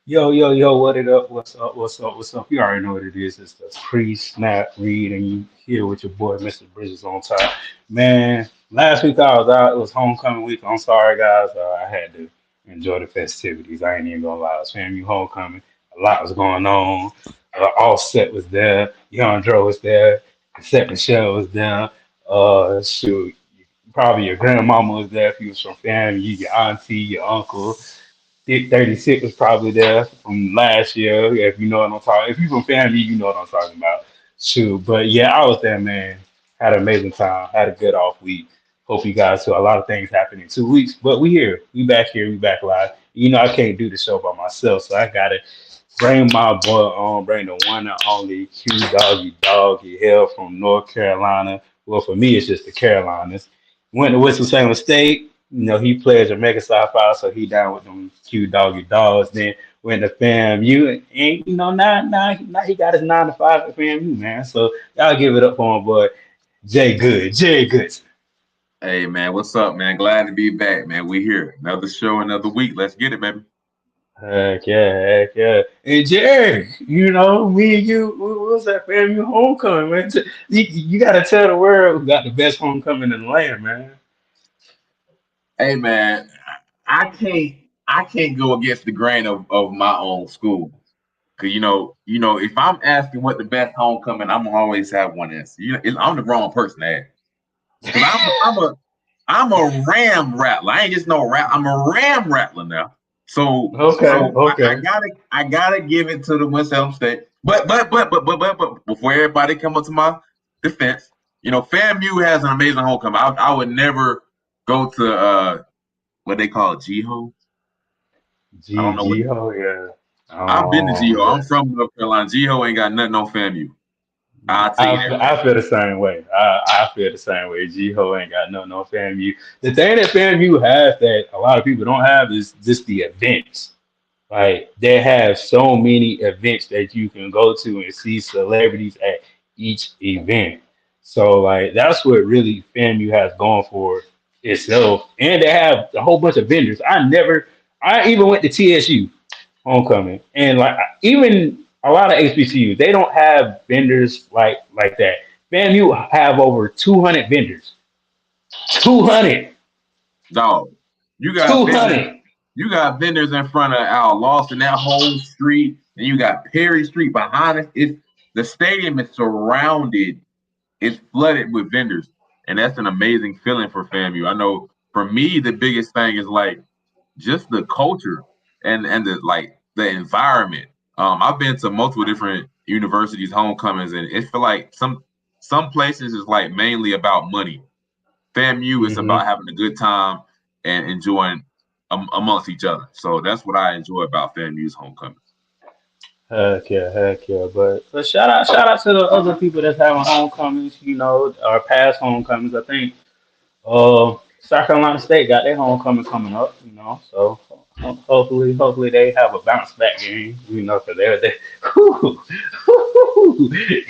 Yo, what it up? What's up? You already know what it is. It's the pre-snap read, and you here with your boy, Mr. Bridges on top. Man, last week I was out. It was homecoming week. I'm sorry, guys. I had to enjoy the festivities. I ain't even gonna lie. It was FAMU homecoming. A lot was going on. Offset was there. Yandro was there. Set Michelle was there. Shoot, probably your grandmama was there if you was from family. Your auntie, your uncle. Dick 36 was probably there from last year. If you know what I'm talking, if you from family, you know what I'm talking about. Shoot, but yeah, I was there, man. Had an amazing time. Had a good off week. Hope you guys saw a lot of things happen in 2 weeks, but we here. We back here. We back live. You know, I can't do the show by myself, so I gotta bring my boy on, bring the one and only Q Doggy Hell from North Carolina. Well, for me, it's just the Carolinas. Went to Winston-Salem State. You know, he plays a mega sci-fi, so he down with them Q Dogs. Then went to FAMU, and you know, now he got his 9 to 5 at FAMU, man. So y'all give it up for my boy Jay Good, Jay Good. Hey man, what's up, man? Glad to be back, man. We here. Another show, another week. Let's get it, baby. Heck yeah. And Jerry, you know, me and you, we was at FAMU homecoming, man. You got to tell the world who got the best homecoming in the land, man. Hey man, I can't I can't go against the grain of my own school. Cause if I'm asking what the best homecoming, I'm gonna always have one answer. I'm the wrong person to ask. Cause I'm a Ram rattler. I ain't just no rap. I'm a Ram rattler now. So Okay, so I, I okay. gotta I gotta give it to the Winston State. But before everybody come up to my defense, FAMU has an amazing homecoming. I would never go to what they call Jiho. I don't know what Ho, yeah. I've been to Oh, Jiho. I'm from North Carolina. Jiho ain't got nothing on FAMU. I'll tell you that right I feel the same way. I feel the same way. G Ho ain't got no FAMU. The thing that FAMU has that a lot of people don't have is just the events. Like they have so many events that you can go to and see celebrities at each event. So like that's what really FAMU has going for itself. And they have a whole bunch of vendors. I even went to TSU homecoming, and like even a lot of HBCUs, they don't have vendors like that. FAMU have over 200 vendors. 200, dog. You got two vendors. hundred. You got vendors in front of Al Lawson, that whole street, and you got Perry Street behind us. The stadium is surrounded, it's flooded with vendors, and that's an amazing feeling for FAMU. I know for me, the biggest thing is like just the culture and the environment. I've been to multiple different universities, homecomings, and it feel like some places is like mainly about money. FAMU is Mm-hmm. about having a good time and enjoying amongst each other. So that's what I enjoy about FAMU's homecoming. Heck yeah. But shout out to the other people that's having homecomings, you know, or past homecomings. I think South Carolina State got their homecoming coming up, you know. So hopefully they have a bounce back game, you know, because whew,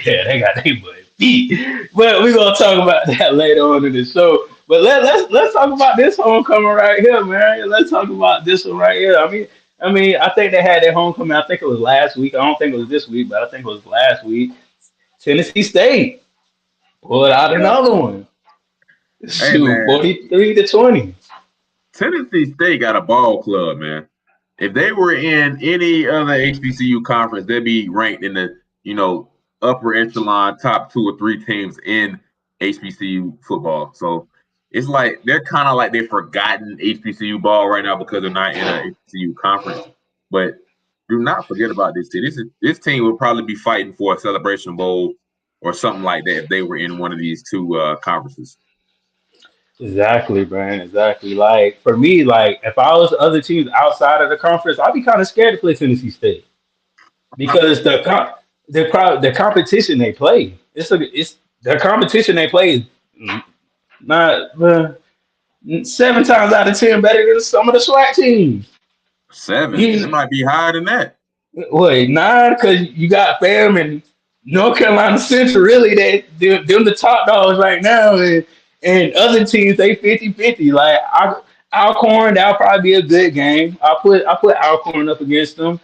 yeah, they got their butt beat. But we're gonna talk about that later on in the show. But let's talk about this homecoming right here, man. Let's talk about this one right here. I think they had their homecoming. I think it was last week. I don't think it was this week, but I think it was last week. Tennessee State pulled out Yeah. another one. Hey Shoot, man, 43-20. Tennessee State got a ball club, man. If they were in any other HBCU conference, they'd be ranked in the upper echelon, top two or three teams in HBCU football. So it's like they're kind of like they've forgotten HBCU ball right now because they're not in an HBCU conference. But do not forget about this team. This team will probably be fighting for a Celebration Bowl or something like that if they were in one of these two conferences. Exactly, Brian. Exactly. Like for me, like if I was other teams outside of the conference, I'd be kind of scared to play Tennessee State because the competition they play. It's the competition they play is not 7 times out of 10 better than some of the SWAC teams. Seven. It You, might be higher than that. wait, 9 because you got Fam and North Carolina Central. Really, them the top dogs right now, and other teams they 50-50. Alcorn, that'll probably be a good game. I put Alcorn up against them.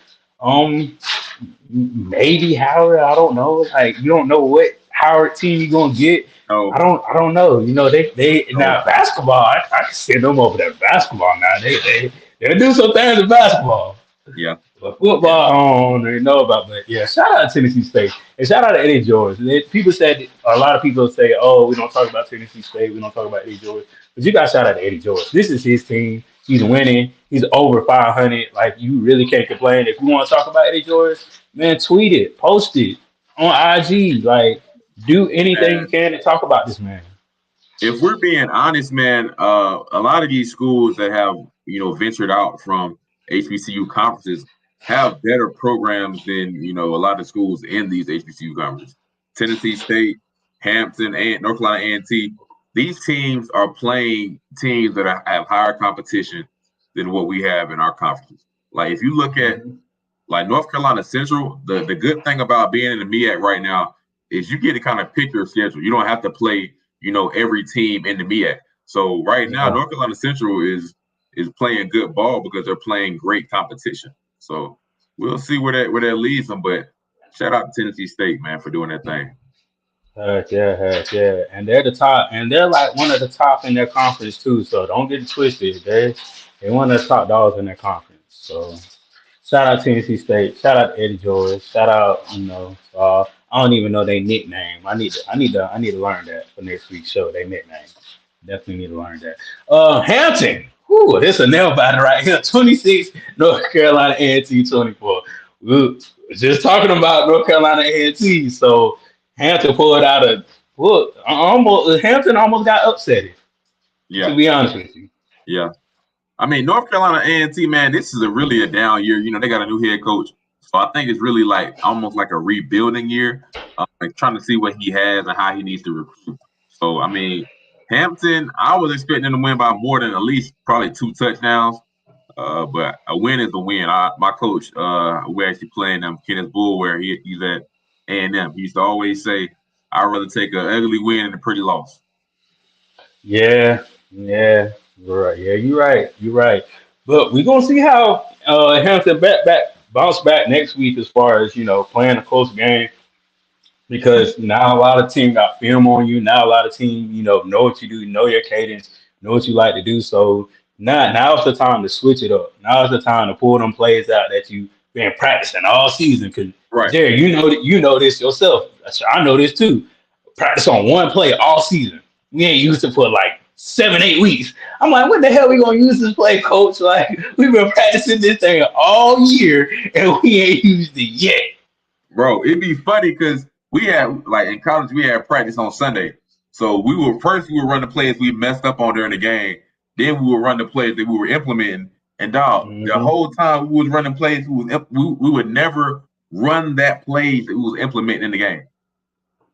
Maybe Howard. I don't know. Like you don't know what Howard team you're gonna get. No, I don't know. You know they no. now basketball. I can send them over there basketball now. They do some things in basketball. Yeah, But football, yeah. I don't really know about. But yeah, shout out to Tennessee State and shout out to Eddie George. People said a lot of people say, "Oh, we don't talk about Tennessee State. We don't talk about Eddie George." But you got to shout out to Eddie George. This is his team. He's winning. He's over 500. Like you really can't complain. If you want to talk about Eddie George, man, tweet it, post it on IG. Like do anything you And can to talk about this man. if we're being honest, man, a lot of these schools that have ventured out from HBCU conferences have better programs than a lot of schools in these HBCU conferences. Tennessee State, Hampton, and North Carolina A&T. These teams are playing teams that have higher competition than what we have in our conferences. Like if you look at like North Carolina Central, the good thing about being in the MEAC right now is you get to kind of pick your schedule. You don't have to play, every team in the MEAC. So right now, Yeah. North Carolina Central is playing good ball because they're playing great competition. So we'll see where that leads them. But shout out to Tennessee State, man, for doing that thing. Heck yeah. And they're the top, and they're like one of the top in their conference too. So don't get it twisted. They one of the top dogs in their conference. So shout out Tennessee State. Shout out to Eddie George. Shout out, I don't even know their nickname. I need to learn that for next week's show. Their nickname. Definitely need to learn that. Hampton. Whoo, this a nail biter right here. 26, North Carolina A&T 24. We were just talking about North Carolina A&T. So Hampton pulled out Hampton almost got upset. Yeah. To be honest with you. Yeah. I mean, North Carolina A&T, man, this is really a down year. They got a new head coach. So I think it's really almost like a rebuilding year, like trying to see what he has and how he needs to recruit. So, I mean, Hampton, I was expecting them to win by more than at least probably 2 touchdowns. But a win is a win. My coach, we're actually playing Kenneth Bull, where he's at A&M. He used to always say, I'd rather take an ugly win than a pretty loss. Yeah. You're right. Yeah, you're right. But we're gonna see how Hampton bounce back next week as far as playing a close game because now a lot of team got film on you. Now a lot of team know what you do, know your cadence, know what you like to do. So now's the time to switch it up. Now's the time to pull them plays out that you've been practicing all season. Cause Right. Jerry, you know this yourself. I know this too. Practice on one play all season. We ain't used it for like 7-8 weeks. I'm like, what the hell we gonna use this play, coach? Like we've been practicing this thing all year and we ain't used it yet. Bro, it'd be funny because we had in college we had practice on Sunday. So we would run the plays we messed up on during the game. Then we would run the plays that we were implementing. And dog, the whole time we was running plays, we would never run that plays that we was implementing in the game.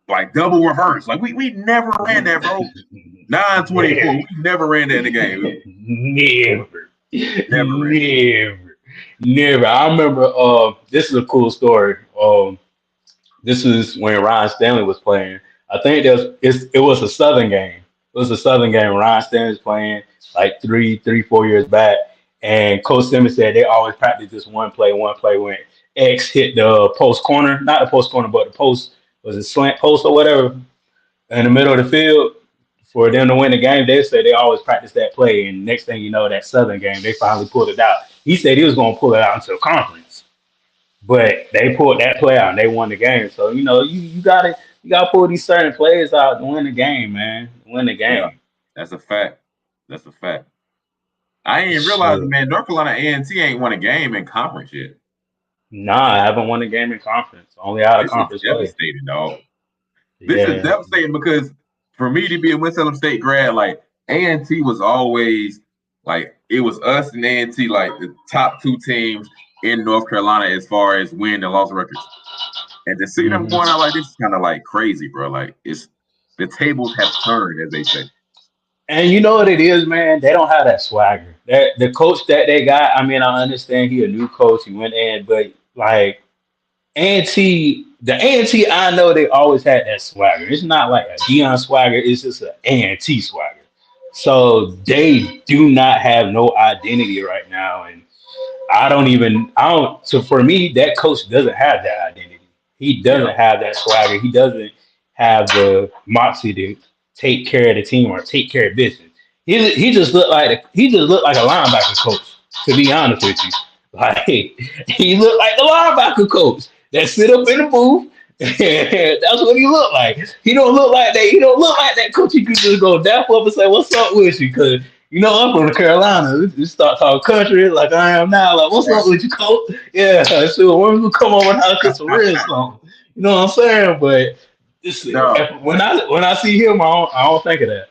Like double reverse. Like we never ran that, bro. 924. We never ran that in the game. Never. I remember this is a cool story. This is when Ryan Stanley was playing. I think it was a Southern game. It was a Southern game. Ryan Stanley was playing like 4 years back. And Coach Simmons said they always practice this one play when X hit the post corner, not the post corner, but the post, was it slant post or whatever, in the middle of the field. For them to win the game, they said they always practice that play. And next thing you know, that Southern game, they finally pulled it out. He said he was going to pull it out into a conference. But they pulled that play out and they won the game. So, you gotta pull these certain plays out to win the game, man. Win the game. Yeah, that's a fact. I ain't realizing, man, North Carolina A&T ain't won a game in conference yet. Nah, I haven't won a game in conference. Only out of conference play. Devastating, dog. This is devastating because for me to be a Winston-Salem State grad, like A&T was always it was us and A&T the top 2 teams in North Carolina as far as win and loss records. And to see them going out like this is kind of crazy, bro. It's the tables have turned, as they say. And you know what it is, man? They don't have that swagger. The coach that they got, I mean, I understand he a new coach. He went in, but A&T, the A&T, I know they always had that swagger. It's not like a Deion swagger. It's just an A&T swagger. So they do not have no identity right now, and I don't. So for me, that coach doesn't have that identity. He Yeah, doesn't have that swagger. He doesn't have the moxie to take care of the team or take care of business. He just looked like a linebacker coach. To be honest with you, like he looked like the linebacker coach that sit up in the booth. That's what he looked like. He don't look like that. He don't look like that coach. You could just go dap up and say, "What's up with you?" Because you know, I'm from Carolina. We start talking country like I am now. Like, what's right. up with you, coach? Yeah, so when we come over and have some real song. You know what I'm saying? But No, when I see him, I don't think of that.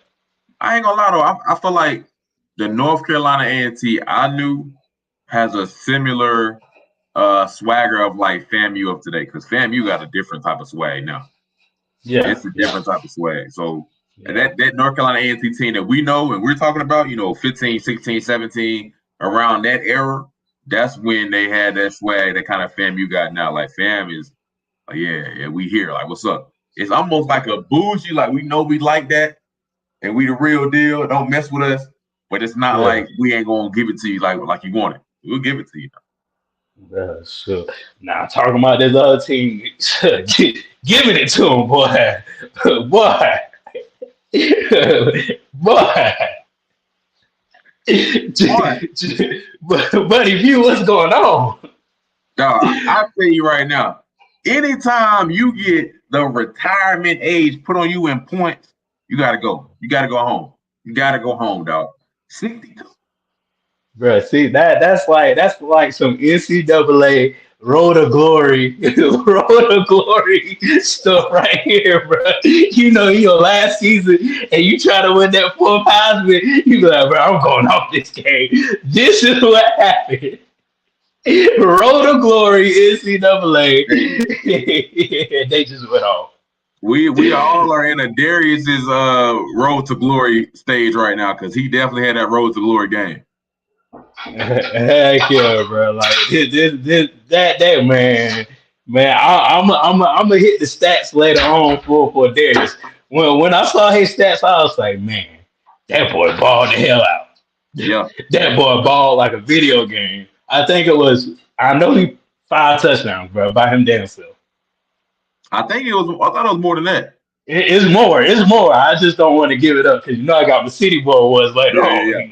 I ain't gonna lie though. I feel like the North Carolina A&T I knew has a similar swagger of like FAMU of today, because FAMU got a different type of swag now. Yeah, It's a yeah, different type of swag. So and yeah, that North Carolina A&T team that we know and we're talking about, 15, 16, 17, around that era, that's when they had that swag that kind of FAMU got now. Like fam is like, yeah, we here. Like, what's up? It's almost like a bougie, like we know we like that and we the real deal. Don't mess with us. But it's not yeah. like we ain't gonna give it to you like you want it. We'll give it to you. Yeah, sure. Now talking about this other team, giving it to him, boy, boy, boy. Boy, Buddy, view what's going on. dog, I tell you right now, anytime you get the retirement age put on you in points, you gotta go. You gotta go home. You gotta go home, dog. 62. Bro, see that's like some NCAA Road of Glory, Road of Glory stuff right here, bro. You know, your last season, and you try to win that fourth Heisman. You be like, bro, I'm going off this game. This is what happened. Road of Glory, NCAA. They just went off. We all are in a Darius's road to glory stage right now because he definitely had that road to glory game. Heck yeah, bro! Like that man. I'm gonna hit the stats later on for Darius. When I saw his stats, I was like, man, that boy balled the hell out. Yeah. That boy balled like a video game. I know he 5 touchdowns, bro, by him damn self. I thought it was more than that. It's more. It's more. I just don't want to give it up because I got my City Boy was later on. Yeah.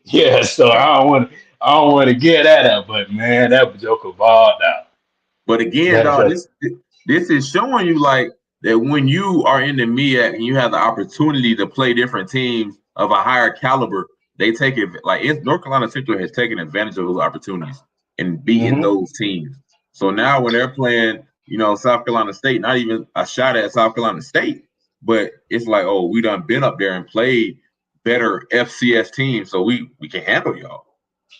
Yeah. So I don't want. I don't want to get that out. But man, that Joker balled out. But again, dog, this is showing you like that when you are in the MEAC and you have the opportunity to play different teams of a higher caliber, they take it like North Carolina Central has taken advantage of those opportunities and beating those teams. So now when they're playing, South Carolina State, not even a shot at South Carolina State, but it's like, oh, we done been up there and played better FCS teams, so we can handle y'all.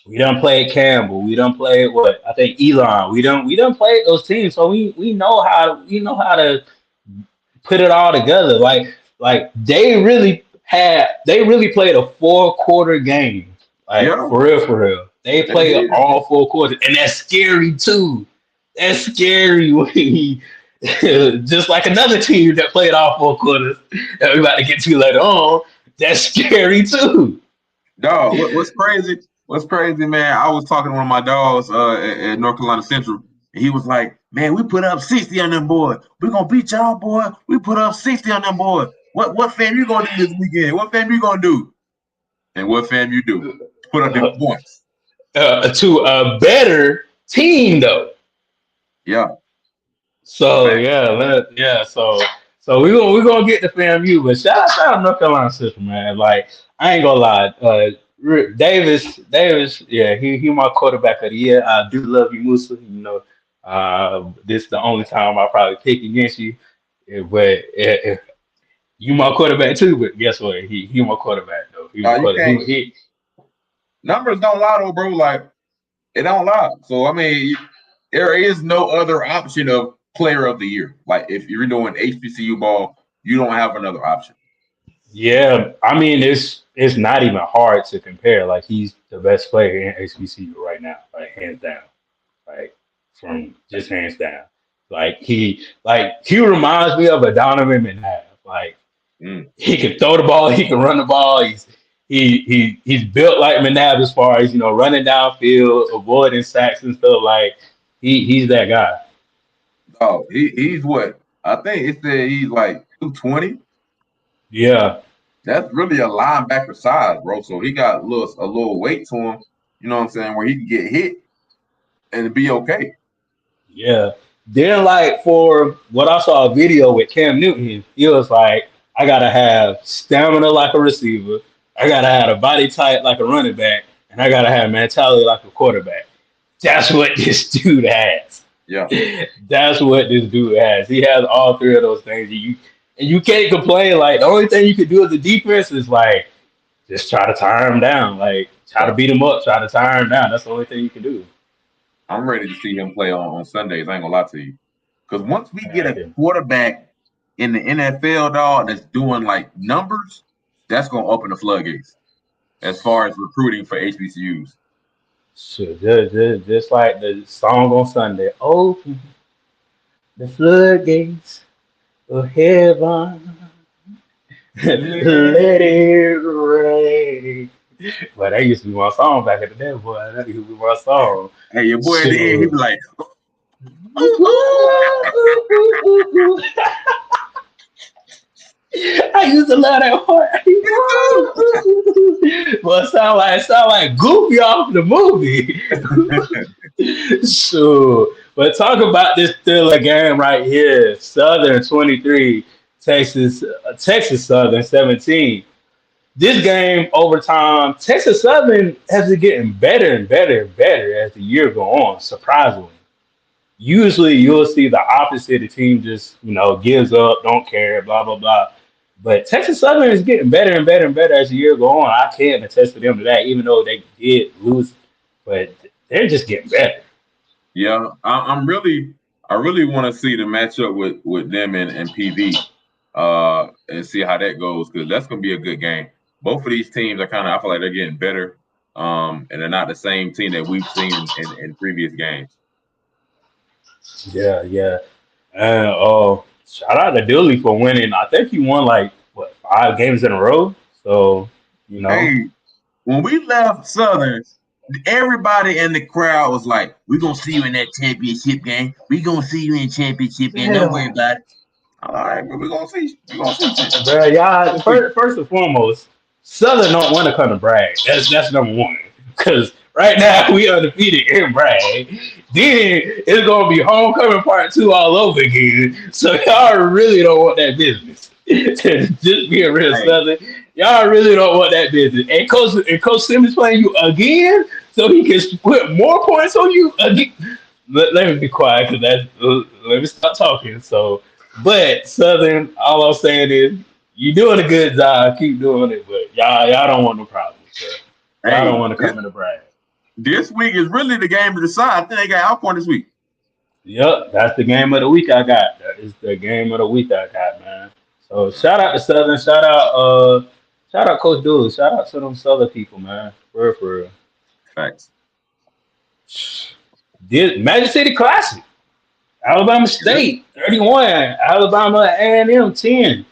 We done played Campbell. We done played what I think Elon. We done played those teams, so we know how to put it all together. Like they really played a 4-quarter game. Like for real. They played all 4 quarters, and that's scary too. That's scary when he just like another team that played all 4 quarters that we're about to get to later on. That's scary too. Dog, what's crazy? What's crazy, man? I was talking to one of my dogs at North Carolina Central, and he was like, "Man, we put up 60 on them boys. We're gonna beat y'all, boy. We put up 60 on them boys. What fam you gonna do this weekend? What fam you gonna do?" And what fam you do? Put up them points. To a better team, though. Yeah. So yeah. So we're gonna get to FAMU, but shout out to North Carolina Central, man. Like I ain't gonna lie, Davis, yeah, he my quarterback of the year. I do love you, Musa. This is the only time I probably pick against you, but you my quarterback too. But guess what? He my quarterback though. Numbers don't lie though, bro. Like it don't lie. So I mean, there is no other option of player of the year. Like if you're doing HBCU ball, you don't have another option. Yeah, I mean it's not even hard to compare. Like he's the best player in HBCU right now, like hands down. Like from just hands down. Like he reminds me of a Donovan McNabb. Like he can throw the ball, he can run the ball. he's built like McNabb as far as running downfield, avoiding sacks and stuff. Like he's that guy. Oh, he's what? I think it said he's like 220. Yeah, That's really a linebacker size, bro. So he got a little weight to him. You know what I'm saying? Where he can get hit and be okay. yeah. Then like for what I saw a video with Cam Newton, he was like, I gotta have stamina like a receiver, I gotta have a body type like a running back, and I gotta have mentality like a quarterback. That's what this dude has. Yeah. That's what this dude has. He has all three of those things. And you can't complain. Like the only thing you can do as a defense is like just try to tire him down. Like try to beat him up, try to tire him down. That's the only thing you can do. I'm ready to see him play on Sundays. I ain't gonna lie to you. Because once we get a quarterback in the NFL, dog, that's doing like numbers, that's gonna open the floodgates as far as recruiting for HBCUs. Sure, just like the song on Sunday. Open the floodgates of heaven. Let it rain. But that used to be my song back in the day, boy. That used to be my song. Hey, your boy at the end, he be like, I used to love that part. But it sound like Goofy off the movie. So, but talk about this Thriller game right here. Southern 23, Texas Southern 17. This game overtime, Texas Southern has been getting better and better and better as the year go on, surprisingly. Usually you'll see the opposite. The team just, gives up, don't care, blah, blah, blah. But Texas Southern is getting better and better and better as the year go on. I can't attest to them to that, even though they did lose. But they're just getting better. yeah, I really want to see the matchup with them and PV and see how that goes, because that's going to be a good game. Both of these teams I feel like they're getting better, and they're not the same team that we've seen in previous games. Yeah, yeah. And shout out to Dooley for winning. I think he won 5 games in a row. So, Hey, when we left Southern, everybody in the crowd was like, "We're gonna see you in that championship game. We're gonna see you in championship game. Don't worry about it." All right, but we're gonna see. We're gonna see. Bro, y'all, first and foremost, Southern don't want to come to brag. That's number one. Because right now we undefeated in brag. Then it's gonna be homecoming part 2 all over again. So y'all really don't want that business. Just being real Southern, y'all really don't want that business. And Coach Simmons playing you again, so he can put more points on you again. Let me be quiet because let me stop talking. So. But Southern, all I'm saying is you're doing a good job. Keep doing it, but y'all don't want no problems. So y'all don't want to come in the brag. This week is really the game to decide. I think they got Alcorn this week. Yep, that's the game of the week I got. That is the game of the week I got, man. So shout out to Southern. Shout out Coach Dooley. Shout out to them Southern people, man. For real. Facts. Magic City Classic. Alabama State, 31. Alabama A&M, 10.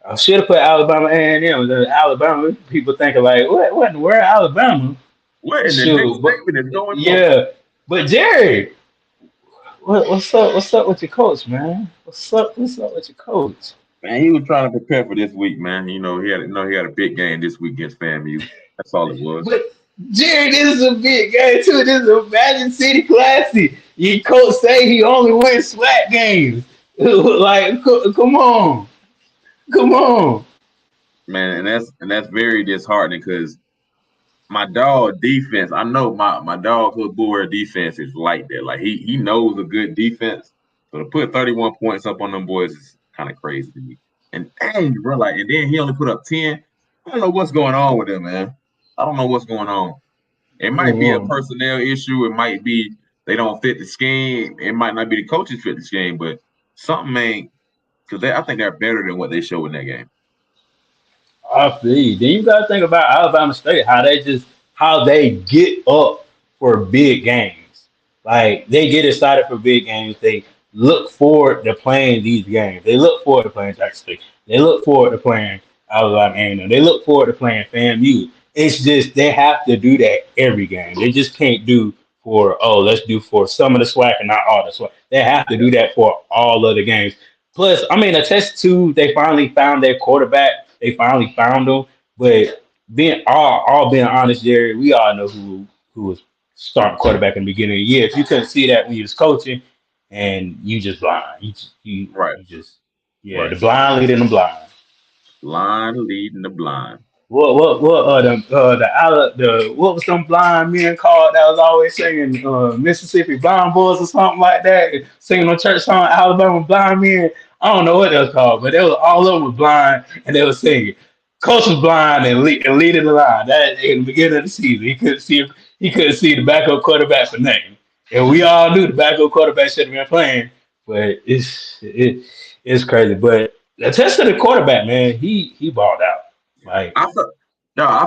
I should have put Alabama A&M. The Alabama people thinking like, what in the world, Alabama? What in the next statement is going on? Yeah, but Jerry, what's up with your coach, man? What's up with your coach? Man, he was trying to prepare for this week, man. He had a big game this week against FAMU. That's all it was. But Jerry, this is a big game too. This is a Magic City Classic. Your coach say he only wins SWAC games. Like, come on, man. And that's very disheartening because my dog defense. I know my dog Hood Boer defense is like that. Like he knows a good defense. So to put 31 points up on them boys is kind of crazy to me. And dang, bro, and then he only put up 10. I don't know what's going on with him, man. I don't know what's going on. It might be a personnel issue. It might be they don't fit the scheme. It might not be the coaches fit the scheme, but something ain't, because I think they're better than what they showed in that game. I see. Then you got to think about Alabama State, how they get up for big games. Like they get excited for big games. They look forward to playing these games. They look forward to playing Jackson State. They look forward to playing Alabama A&M. They look forward to playing FAMU. It's just they have to do that every game. They just can't do for let's do for some of the swag and not all the swag. They have to do that for all of the games. Plus, I mean, a test two, they finally found their quarterback. They finally found him. But being all being honest, Jerry, we all know who was starting quarterback in the beginning of the year. If you couldn't see that when you was coaching, and you just blind, Right. you just the blind leading the blind. Blind leading the blind. What the what was some blind men called that was always singing Mississippi Blind Boys or something like that, singing on church song Alabama Blind Men. I don't know what they was called, but they was all of them was blind and they was singing. Coach was blind and leading the line. That in the beginning of the season, he couldn't see the backup quarterback for nothing, and we all knew the backup quarterback should have been playing. But it's crazy. But the test of the quarterback, man, he balled out. Like I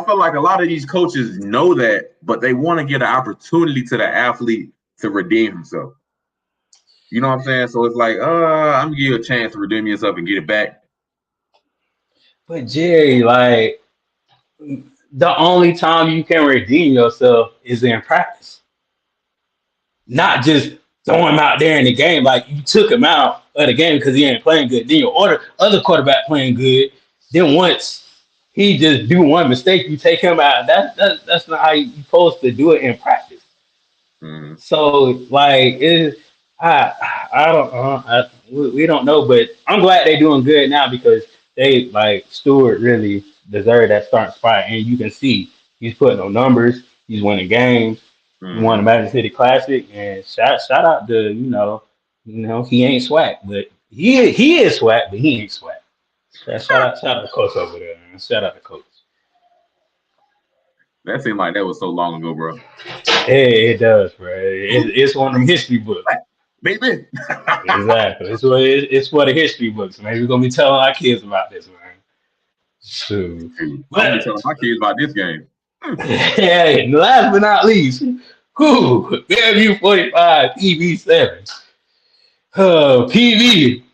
feel like a lot of these coaches know that, but they want to get an opportunity to the athlete to redeem himself. You know what I'm saying? So it's like, I'm gonna give you a chance to redeem yourself and get it back. But Jerry, like the only time you can redeem yourself is in practice, not just throw him out there in the game. Like you took him out of the game because he ain't playing good. Then you order other quarterback playing good. Then once he just do one mistake, you take him out. That's not how you're supposed to do it in practice. Mm-hmm. So like I don't we don't know, but I'm glad they're doing good now because they like Stewart really deserved that starting spot, and you can see he's putting on numbers, he's winning games, he won the Magic City Classic, and shout out to he ain't swag, but he is swag, but he ain't swag. Shout out to coach over there, man. Shout out to coach. That seemed like that was so long ago, bro. Hey, it does, bro. It's one of them history books. Baby. Exactly. It's for the history books, man. We're gonna be telling our kids about this, man. So, I'm gonna tell my kids about this game. Hey, last but not least, Fairview 45, PV 7. PV.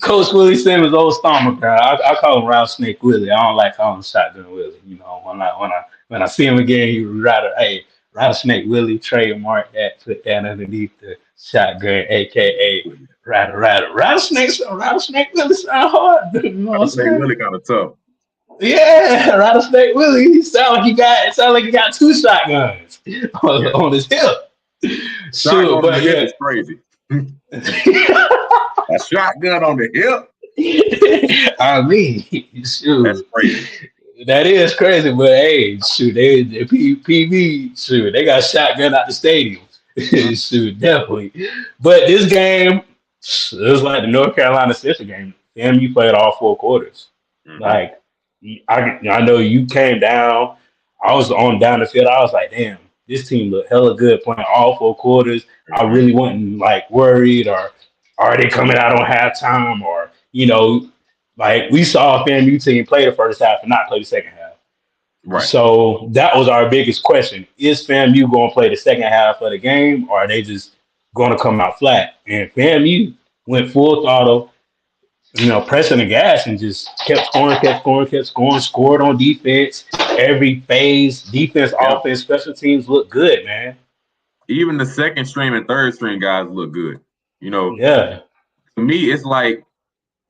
Coach Willie Simmons, old Stormer guy. I call him Rattlesnake Willie. I don't like calling him Shotgun Willie. You know, when I see him again, he would Rattlesnake Willie, trademark that, put that underneath the shotgun, aka Rattlesnake Willie sound hard. You know what I'm saying? Rattlesnake Willie kind of tough. Yeah, Rattlesnake Willie. He sound like he got two shotguns on his hip. Shotgun on the hip is crazy. A shotgun on the hip. I mean, shoot, that's crazy. That is crazy, but hey, shoot, they PV, shoot, they got shotgun out the stadium. Shoot, definitely. But this game, it was like the North Carolina Central game. FAMU played all four quarters. Mm-hmm. Like, I know you came down. I was on down the field. I was like, damn, this team looked hella good playing all four quarters. I really wasn't like worried or are they coming out on halftime or, like we saw a FAMU team play the first half and not play the second half. Right. So that was our biggest question. Is FAMU going to play the second half of the game or are they just going to come out flat? And FAMU went full throttle, pressing the gas and just kept scoring, scored on defense. Every phase, defense, offense, special teams look good, man. Even the second string and third string guys look good. Yeah. To me, it's like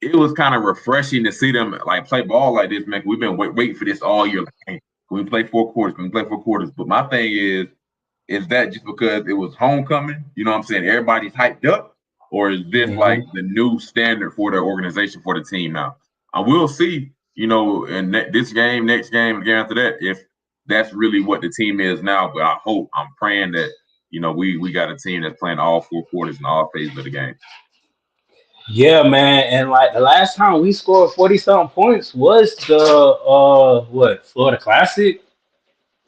it was kind of refreshing to see them like play ball like this, man. We've been waiting for this all year. Like, we play four quarters. But my thing is that just because it was homecoming, you know what I'm saying? Everybody's hyped up, or is this like the new standard for the organization for the team now? I will see, in this game, next game, again after that, if that's really what the team is now. But I'm praying that we got a team that's playing all four quarters and all phases of the game. Yeah, man, and like the last time we scored 40-something points was the Florida Classic.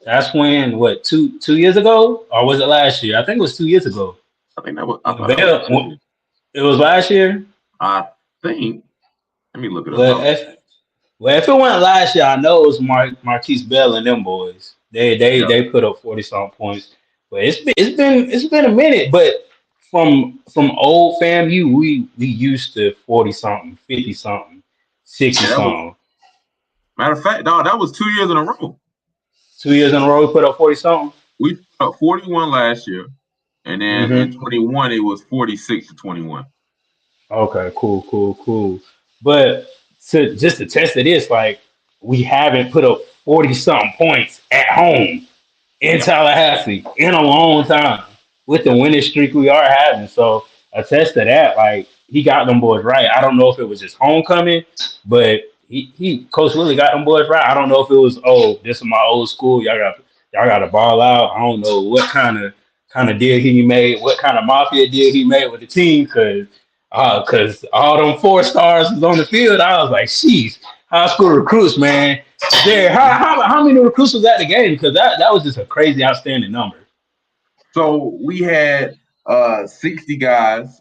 That's when 2 years ago, or was it last year? I think it was 2 years ago. I think that was. It was last year. I think. Let me look it up. If it went last year, I know it was Marquise Bell and them boys. They put up 40-something points. But it's been a minute. But from old FAMU, we used to 40-something, 50-something, 60-something. Matter of fact, dog, that was 2 years in a row. 2 years in a row, we put up 40 something. We put up 41 last year, and then in 21 it was 46-21. Okay, cool. But to test it is like we haven't put up 40 something points at home in Tallahassee in a long time with the winning streak we are having. So a test of that, like he got them boys right. I don't know if it was his homecoming, but he Coach Willie got them boys right. I don't know if it was this is my old school. Y'all got to ball out. I don't know what kind of deal he made, what kind of mafia deal he made with the team, because all them 4 stars was on the field. I was like, sheesh, high school recruits, man. There, how many recruits was at the game? Because that was just a crazy, outstanding number. So we had 60 guys,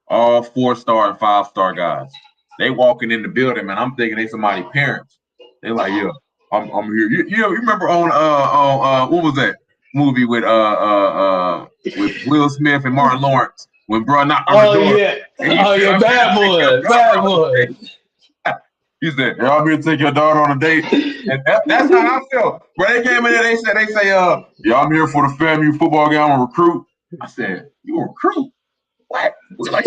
all 4-star and 5-star guys. They walking in the building, man. I'm thinking they somebody's parents. They like, yeah, I'm here. You remember on what was that movie with Will Smith and Martin Lawrence when bro knocked on the door? Yeah, bad boy. He said, "Yeah, I'm here to take your daughter on a date." And that's how I felt. When they came in there, they say, yeah, I'm here for the FAMU football game. I'm a recruit. I said, you a recruit? What? Like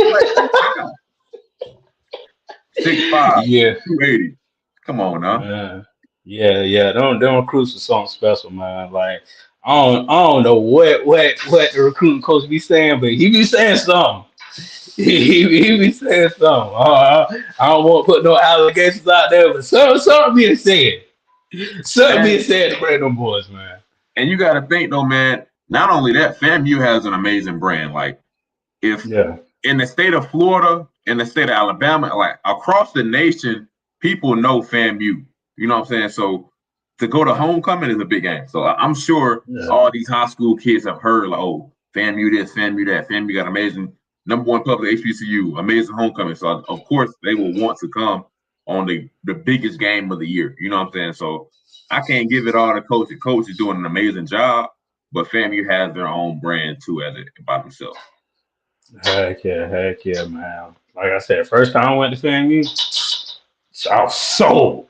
6'5", yeah, 280. Come on, now. Yeah. Them recruits are something special, man. Like I don't know what the recruiting coach be saying, but he be saying something. He be saying something. I don't want to put no allegations out there, but something being said. Something being said to bring them boys, man. And you got to think, though, man, not only that, FAMU has an amazing brand. Like, if in the state of Florida, in the state of Alabama, like across the nation, people know FAMU. You know what I'm saying? So to go to homecoming is a big game. So I'm sure all these high school kids have heard, like, oh, FAMU this, FAMU that. FAMU got amazing #1 public HBCU, amazing homecoming. So of course they will want to come on the biggest game of the year. You know what I'm saying? So I can't give it all to coach. The coach is doing an amazing job, but FAMU has their own brand too, by themselves. Heck yeah, man. Like I said, first time I went to FAMU, I was sold.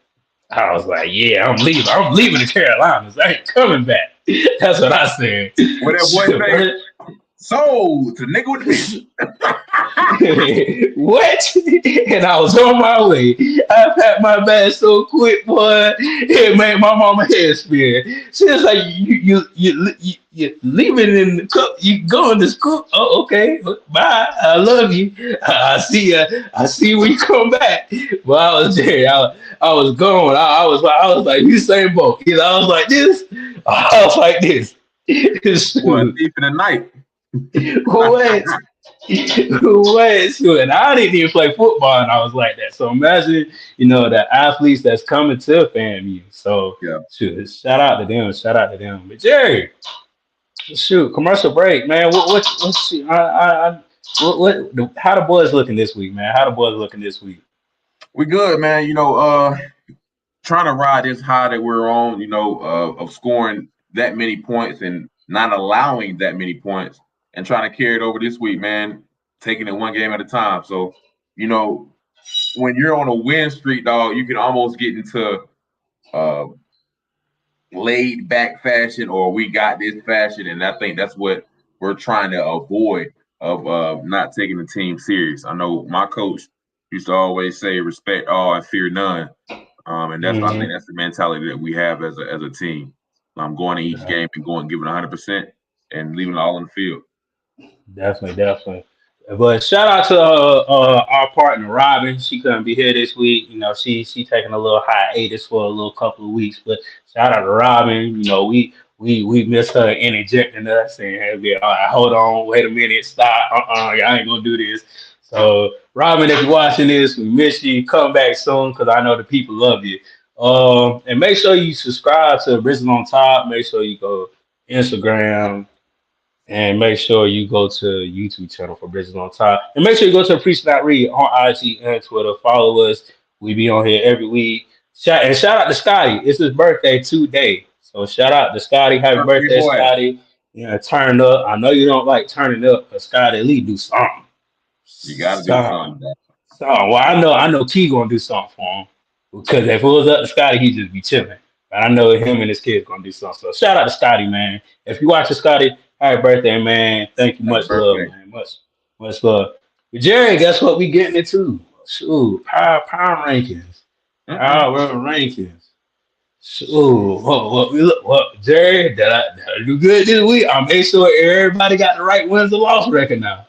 I was like, yeah, I'm leaving. I'm leaving the Carolinas. I ain't coming back. That's what I said. What that boy say? Sold to nigga with the bitch. What? And I was on my way. I packed my bag so quick, boy. It made my mama head spin. She was like, "You leaving in the cup? You going to school? Oh, okay. Bye. I love you. I see ya. I see when you come back." But I was there. I was going. I was like, you same boat. I was like this. I was like this. Boy, deep in the night. What? And I didn't even play football, and I was like that. So imagine, the athletes that's coming to FAMU. So shout out to them. But Jerry, shoot, commercial break, man. How the boys looking this week, man? We good, man. Trying to ride this high that we're on. Of scoring that many points and not allowing that many points. And trying to carry it over this week, man, taking it one game at a time. So, when you're on a win streak, dog, you can almost get into laid back fashion or we got this fashion. And I think that's what we're trying to avoid of not taking the team serious. I know my coach used to always say respect all and fear none. And that's I think that's the mentality that we have as a team. Going to each game and giving 100% and leaving it all on the field. Definitely. But shout out to our partner Robin. She couldn't be here this week. She taking a little hiatus for a little couple of weeks. But shout out to Robin. We missed her interjecting us and hey, all right, hold on, wait a minute, stop. Y'all ain't gonna do this. So Robin, if you're watching this, we miss you. Come back soon because I know the people love you. And make sure you subscribe to Bridges on Top. Make sure you go Instagram. And make sure you go to YouTube channel for Bridges on Top. And make sure you go to Preach Not Read on IG and Twitter. Follow us. We be on here every week. Shout out to Scotty. It's his birthday today. So shout out to Scotty. Happy birthday, Scotty. Turn up. I know you don't like turning up, but Scotty, at least do something. You got to do something. Well, I know Key going to do something for him. Because if it was up to Scotty, he'd just be chilling. But I know him and his kids gonna do something. So shout out to Scotty, man. If you watching Scotty, happy birthday, man. Thank you. Happy Much love, birthday. man. Much love. But Jerry, guess what we getting into? Shoot, power rankings. Mm-mm. Power rankings. Shoot, what, Jerry, did I do good this week? I made sure everybody got the right wins and loss record now.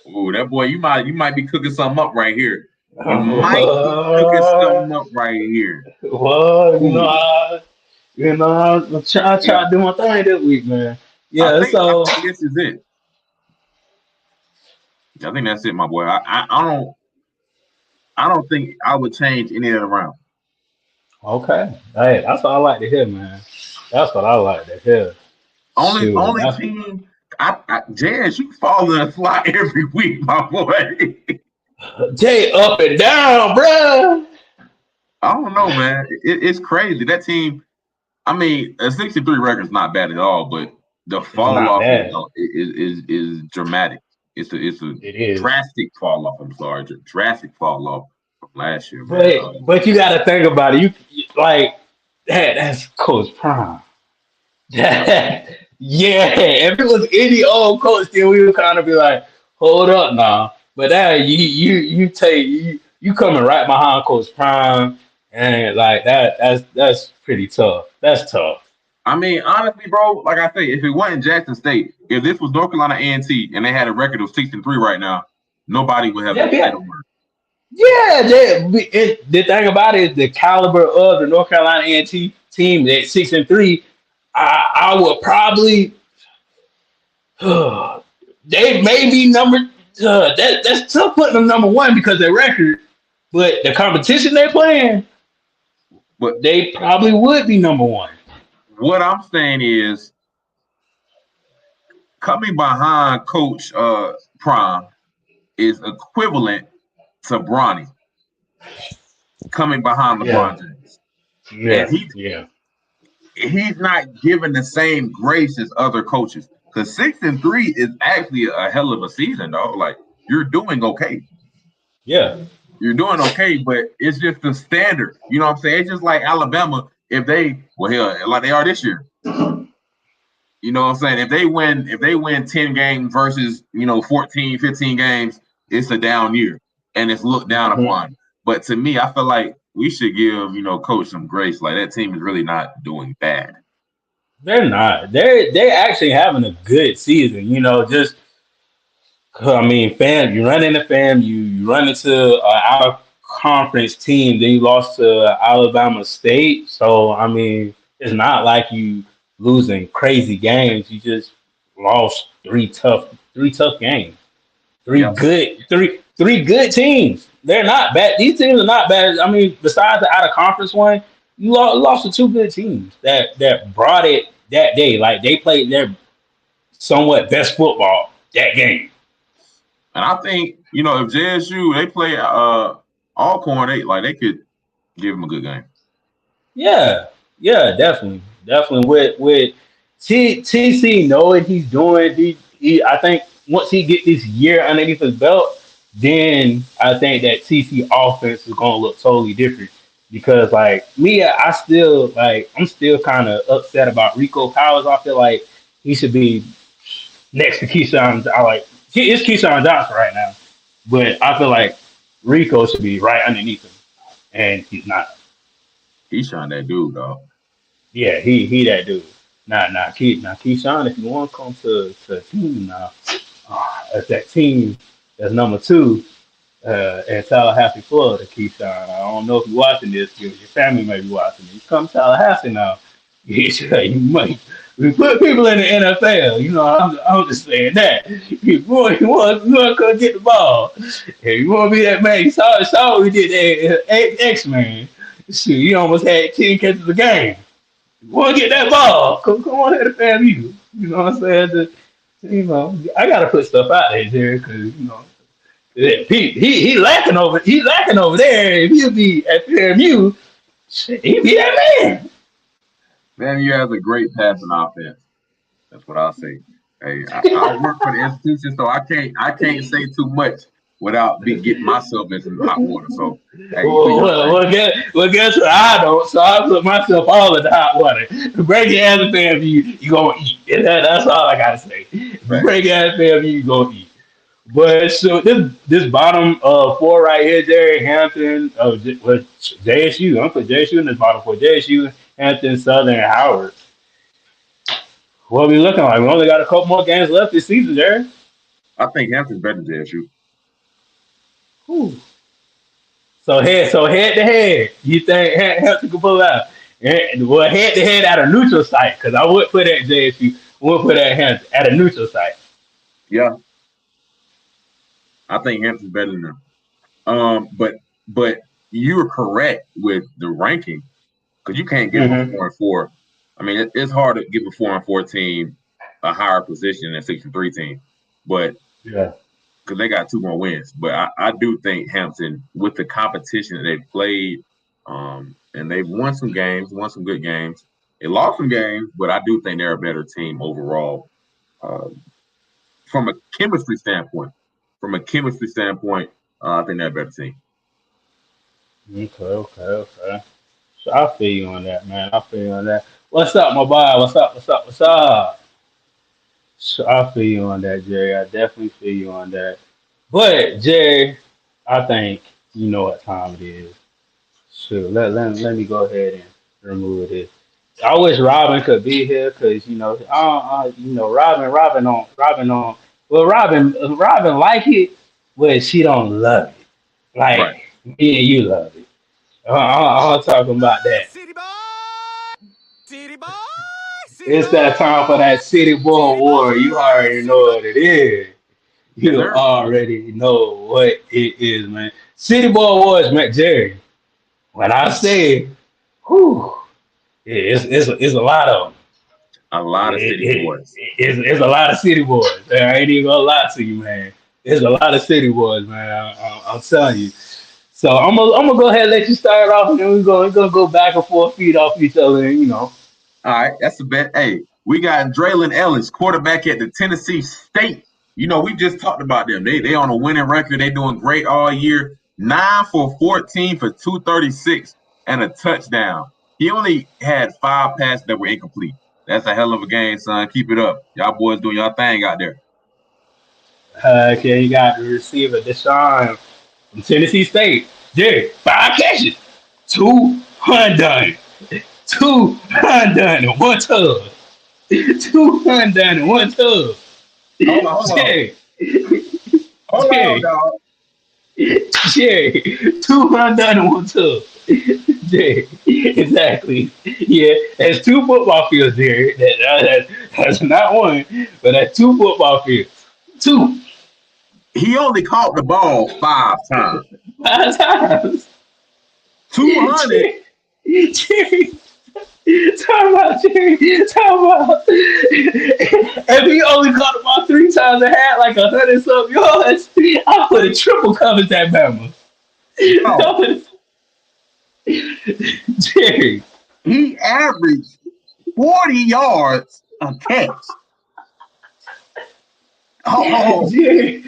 Ooh, that boy, you might be cooking something up right here. You might be cooking Uh, something up right here. well, Ooh, I'm trying yeah. to do my thing this week, man. I Yeah, think I so think this is it. I think that's it, my boy. I don't think I would change any of it around. okay. Hey, that's what I like to hear, man. That's what I like to hear. Only Shoot, only team Jazz, you fall in a slot every week, my boy. Jay up and down, bro. I don't know, man. It's crazy. That team, I mean, a 63 record is not bad at all, but the It's fall not off is bad. is dramatic. It's a It is. drastic fall off. I'm sorry, drastic fall off from last year, man. But you got to think about it. Like that. That's Coach Prime. Yep. Yeah. If it was any old coach, then we would kind of be like, hold up now. But now you coming right behind Coach Prime, and like that's pretty tough. That's tough. I mean, honestly, bro, like I say, if it wasn't Jackson State, if this was North Carolina A&T and they had a record of 6-3 right now, nobody would have Yeah, said yeah, a word. yeah. The thing about it is the caliber of the North Carolina A&T team at 6-3. I would probably they may be number. That's tough putting them number one because their record, but the competition they playing, But they probably would be number one. what I'm saying is, coming behind Coach Prime is equivalent to Bronny coming behind Yeah, LeBron James, and yeah, he yeah, he's not given the same grace as other coaches. Because 6-3 is actually a hell of a season, dog. Like, you're doing okay. yeah. You're doing okay, but it's just the standard. You know what I'm saying? It's just like Alabama, if they hell, like they are this year. You know what I'm saying? If they win 10 games versus, 14, 15 games, it's a down year and it's looked down Mhm. upon. But to me, I feel like we should give, coach some grace. Like, that team is really not doing bad. They're not. They're actually having a good season. Just I mean, fam, you run into fam, you run into our conference team, then you lost to Alabama State. So I mean, it's not like you losing crazy games. You just lost three tough games. Yeah. Three good teams. They're not bad. These teams are not bad. I mean, besides the out of conference one, you lost to two good teams that brought it that day. Like they played their somewhat best football that game. And I think, if JSU they play Alcorn, they could give them a good game. Yeah, yeah, definitely. With TC knowing he's doing, I think once he get this year underneath his belt, then I think that TC offense is gonna look totally different. Because like me, I'm still kind of upset about Rico Powers. I feel like he should be next to Keyshawn. It's Keyshawn Johnson right now, but I feel like Rico should be right underneath him, and he's not. He's trying that dude, dog. Yeah, he that dude. Keyshawn, if you want to come to a team now, that's that team that's number two in Tallahassee, Florida, Keyshawn. I don't know if you're watching this, your family may be watching this. You come to Tallahassee now, you might we put people in the NFL. I'm just saying that. You want to come get the ball. If you want to be that man, you saw what we did at X-Men. Shoot, you almost had 10 catches a game. Want to get that ball? Come on here to FAMU. You know what I'm saying? I gotta put stuff out there because he lacking over there. If he'll be at FAMU, shit, he'll be that man. Man, you have a great passing offense. That's what I'll say. Hey, I work for the institution, so I can't say too much without getting myself into some hot water. So, hey, you do Well, your well, thing. guess what? I don't. So I put myself all in the hot water. Break your ass fan you gonna eat. And that's all I gotta say. Right. Break your ass fan you gonna eat. But so this bottom four right here, Jerry Hampton, JSU. I'm gonna put JSU in this bottom four. JSU, Hampton, Southern, and Howard. What we looking like? We only got a couple more games left this season, Jerry. I think Hampton's better than JSU. Whew. So head to head, you think Hampton can pull out? Well, head to head at a neutral site, because I would put that JSU, would put that Hampton at a neutral site. Yeah, I think Hampton's better than them. But you were correct with the ranking because you can't give a 4-4. I mean, it's hard to give a 4-4 team a higher position than a 6-3 team, but Yeah. because they got 2 more wins. But I do think Hampton, with the competition that they've played, and they've won some games, won some good games. They lost some games, but I do think they're a better team overall. From a chemistry standpoint, I think they're a better team. Okay. So I feel you on that, man. I feel you on that. What's up, my boy? What's up? So I feel you on that, Jerry. I definitely feel you on that. But Jerry, I think you know what time it is. Sure, let me go ahead and remove this. I wish Robin could be here because Robin on. Well, Robin like it, but she don't love it. Right. Like me and you love it. I'm talking about that. City boy, It's that time for that City Boy War. You already know what it is. You Sir. already know what it is, man. City Boy Wars, man, Jerry. When I say, whew, it's a lot of them. A lot of city boys. It's a lot of city boys. I ain't even gonna lie to you, man. It's a lot of city boys, man. I'm telling you. So I'm gonna go ahead and let you start off, and then we're gonna go back and forth, feed off each other, and All right, that's a bet. Hey, we got Draylon Ellis, quarterback at the Tennessee State. We just talked about them. They on a winning record. They doing great all year. 9 for 14 for 236 and a touchdown. He only had 5 passes that were incomplete. That's a hell of a game, son. Keep it up. Y'all boys doing y'all thing out there. okay, you got the receiver Deshaun from Tennessee State. Jerry, 5 catches, 200, 200 and 1 tub, 200 and 1 tub. Hold on. Jerry, Hold on, dog. Jerry, 200 and 1 tub. Jerry, exactly. Yeah, that's 2 football fields, Jerry. That's not 1, but that's 2 football fields. 2. He only caught the ball 5 times. 5 times. 200. Jerry, talk about Jerry. Talk about if he only caught the ball 3 times and had like 100 something yards, I would have triple covered that Bama. Oh, Jerry, he averaged 40 yards a catch. Oh, Jerry,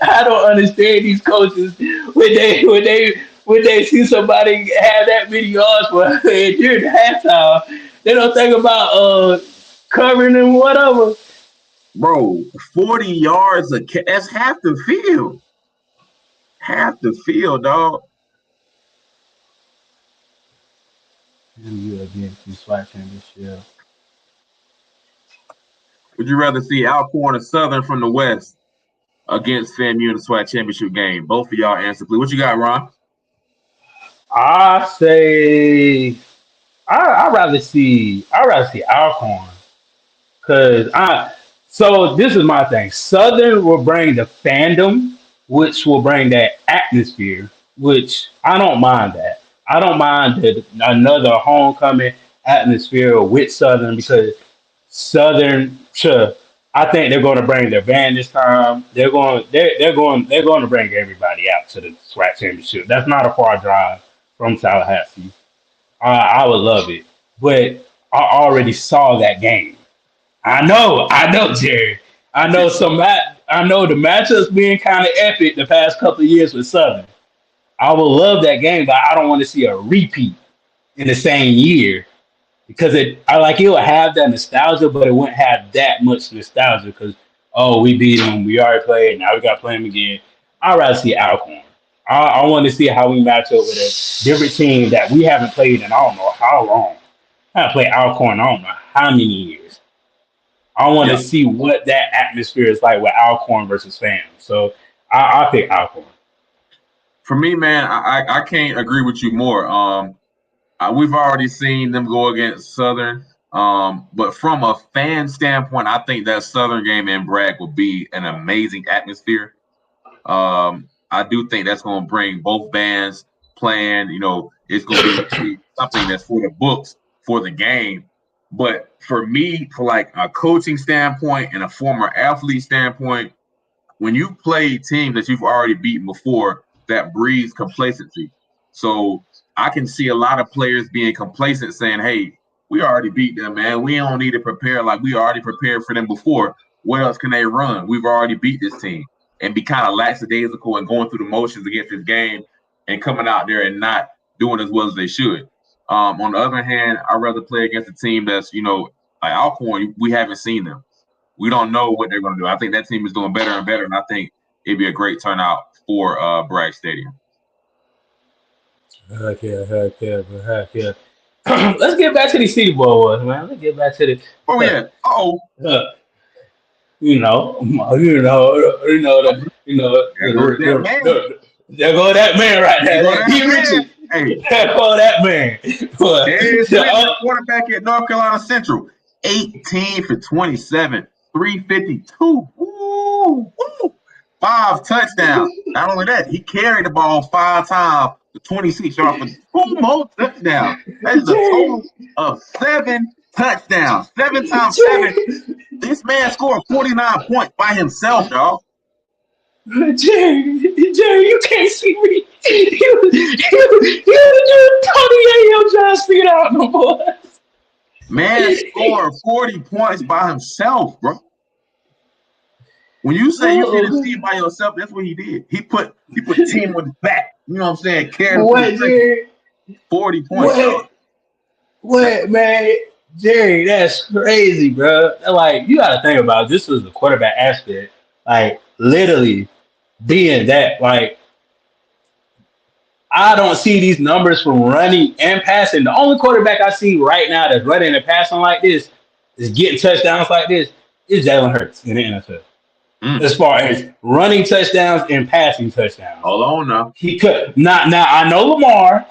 I don't understand these coaches when they see somebody have that many yards for during the halftime. They don't think about covering and whatever. bro, 40 yards a catch. That's half the field. Half the field, dog. You against these SWAT championship. Would you rather see Alcorn or Southern from the West against FAMU in the SWAT championship game? Both of y'all answer, please. What you got, Ron? I say I rather see Alcorn so this is my thing. Southern will bring the fandom, which will bring that atmosphere, which I don't mind that. I don't mind another homecoming atmosphere with Southern because Southern, sure, I think they're going to bring their band this time. They're going to bring everybody out to the SWAT championship. That's not a far drive from Tallahassee. I would love it, but I already saw that game. I know, Jerry. I know I know the matchups being kind of epic the past couple of years with Southern. I would love that game, but I don't want to see a repeat in the same year because it will have that nostalgia, but it wouldn't have that much nostalgia because we beat them, we already played, now we got to play them again. I'd rather see Alcorn. I want to see how we match up with a different team that we haven't played in I don't know how long. I haven't played Alcorn I don't know how many years. I want to see what that atmosphere is like with Alcorn versus Fam. So I pick Alcorn. For me, man, I can't agree with you more. We've already seen them go against Southern. But from a fan standpoint, I think that Southern game in Bragg will be an amazing atmosphere. I do think that's going to bring both bands playing. It's going to be something that's for the books for the game. But for me, for like a coaching standpoint and a former athlete standpoint, when you play teams that you've already beaten before, that breeds complacency. So I can see a lot of players being complacent, saying, "Hey, we already beat them, man. We don't need to prepare like we already prepared for them before. What else can they run? We've already beat this team." And be kind of lackadaisical and going through the motions against this game and coming out there and not doing as well as they should. On the other hand, I'd rather play against a team that's, like Alcorn. We haven't seen them. We don't know what they're going to do. I think that team is doing better and better, and I think it'd be a great turnout for Bragg Stadium. Heck yeah. Let's get back to these City Boys, man. Let's get back to the. Oh yeah. There go that man right there. He Richard. Hey, there go that man. There's the quarterback at North Carolina Central, 18 for 27, 352. Ooh. 5 touchdowns. Not only that, he carried the ball 5 times for 26 yards for 2 more touchdowns. That is a total of 7 touchdowns. 7 times 7. This man scored 49 points by himself, y'all. Jerry, you can't see me. You just Tony John speed out no boys. Man scored 40 points by himself, bro. When you say you didn't see it by yourself, that's what he did. He put team on his back. You know what I'm saying? Carried 40 points. What, man? Jerry, that's crazy, bro. Like, you got to think about it. This was the quarterback aspect. Like, literally being that, like, I don't see these numbers from running and passing. The only quarterback I see right now that's running and passing like this is getting touchdowns like this is Jalen Hurts in the NFL. As far as running touchdowns and passing touchdowns. Hold on now. He could not. Now I know Lamar,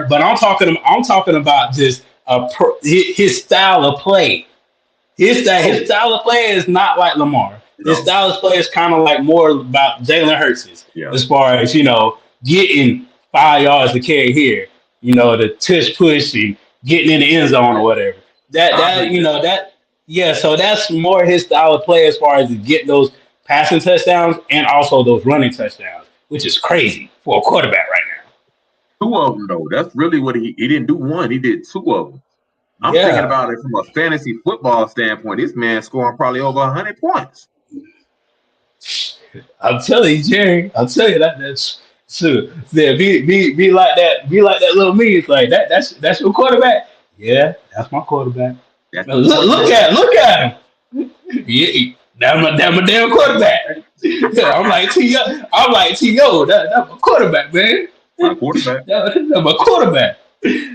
but I'm talking about just his style of play. His style of play is not like Lamar. His style of play is kind of like more about Jalen Hurts. Yeah. As far as getting 5 yards to carry here, the tush push and getting in the end zone or whatever. So that's more his style of play as far as getting those passing touchdowns and also those running touchdowns, which is crazy for a quarterback right now. 2 of them, though. That's really what he didn't do 1. He did 2 of them. I'm thinking about it from a fantasy football standpoint. This man scoring probably over 100 points. I'm telling you, Jerry. I'll tell you that's true. Yeah, be like that. Be like that little me. It's like that. That's your quarterback. Yeah, that's my quarterback. Look at him. Yeah, that's my damn quarterback. I'm like T.O. That's my quarterback, man. My quarterback. That's my quarterback.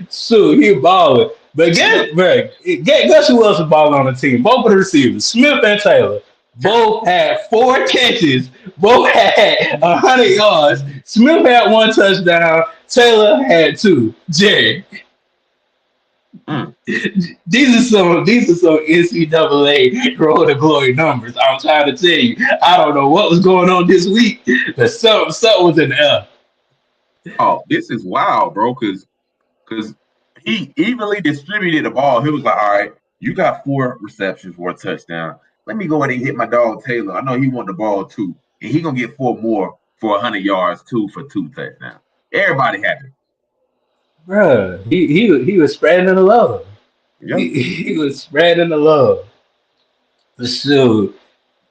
So he balling. But guess who else is balling on the team? Both of the receivers, Smith and Taylor, both had 4 catches. Both had 100 yards. Smith had 1 touchdown. Taylor had 2. Jerry. These are some NCAA Road to Glory numbers. I'm trying to tell you. I don't know what was going on this week, but something was in the air. Oh, this is wild, bro, because he evenly distributed the ball. He was like, all right, you got 4 receptions for a touchdown. Let me go ahead and hit my dog Taylor. I know he want the ball too. And he going to get 4 more for 100 yards, 2 for 2 touchdowns. Everybody happy. Bruh, he was spreading the love. Yep. He was spreading the love. So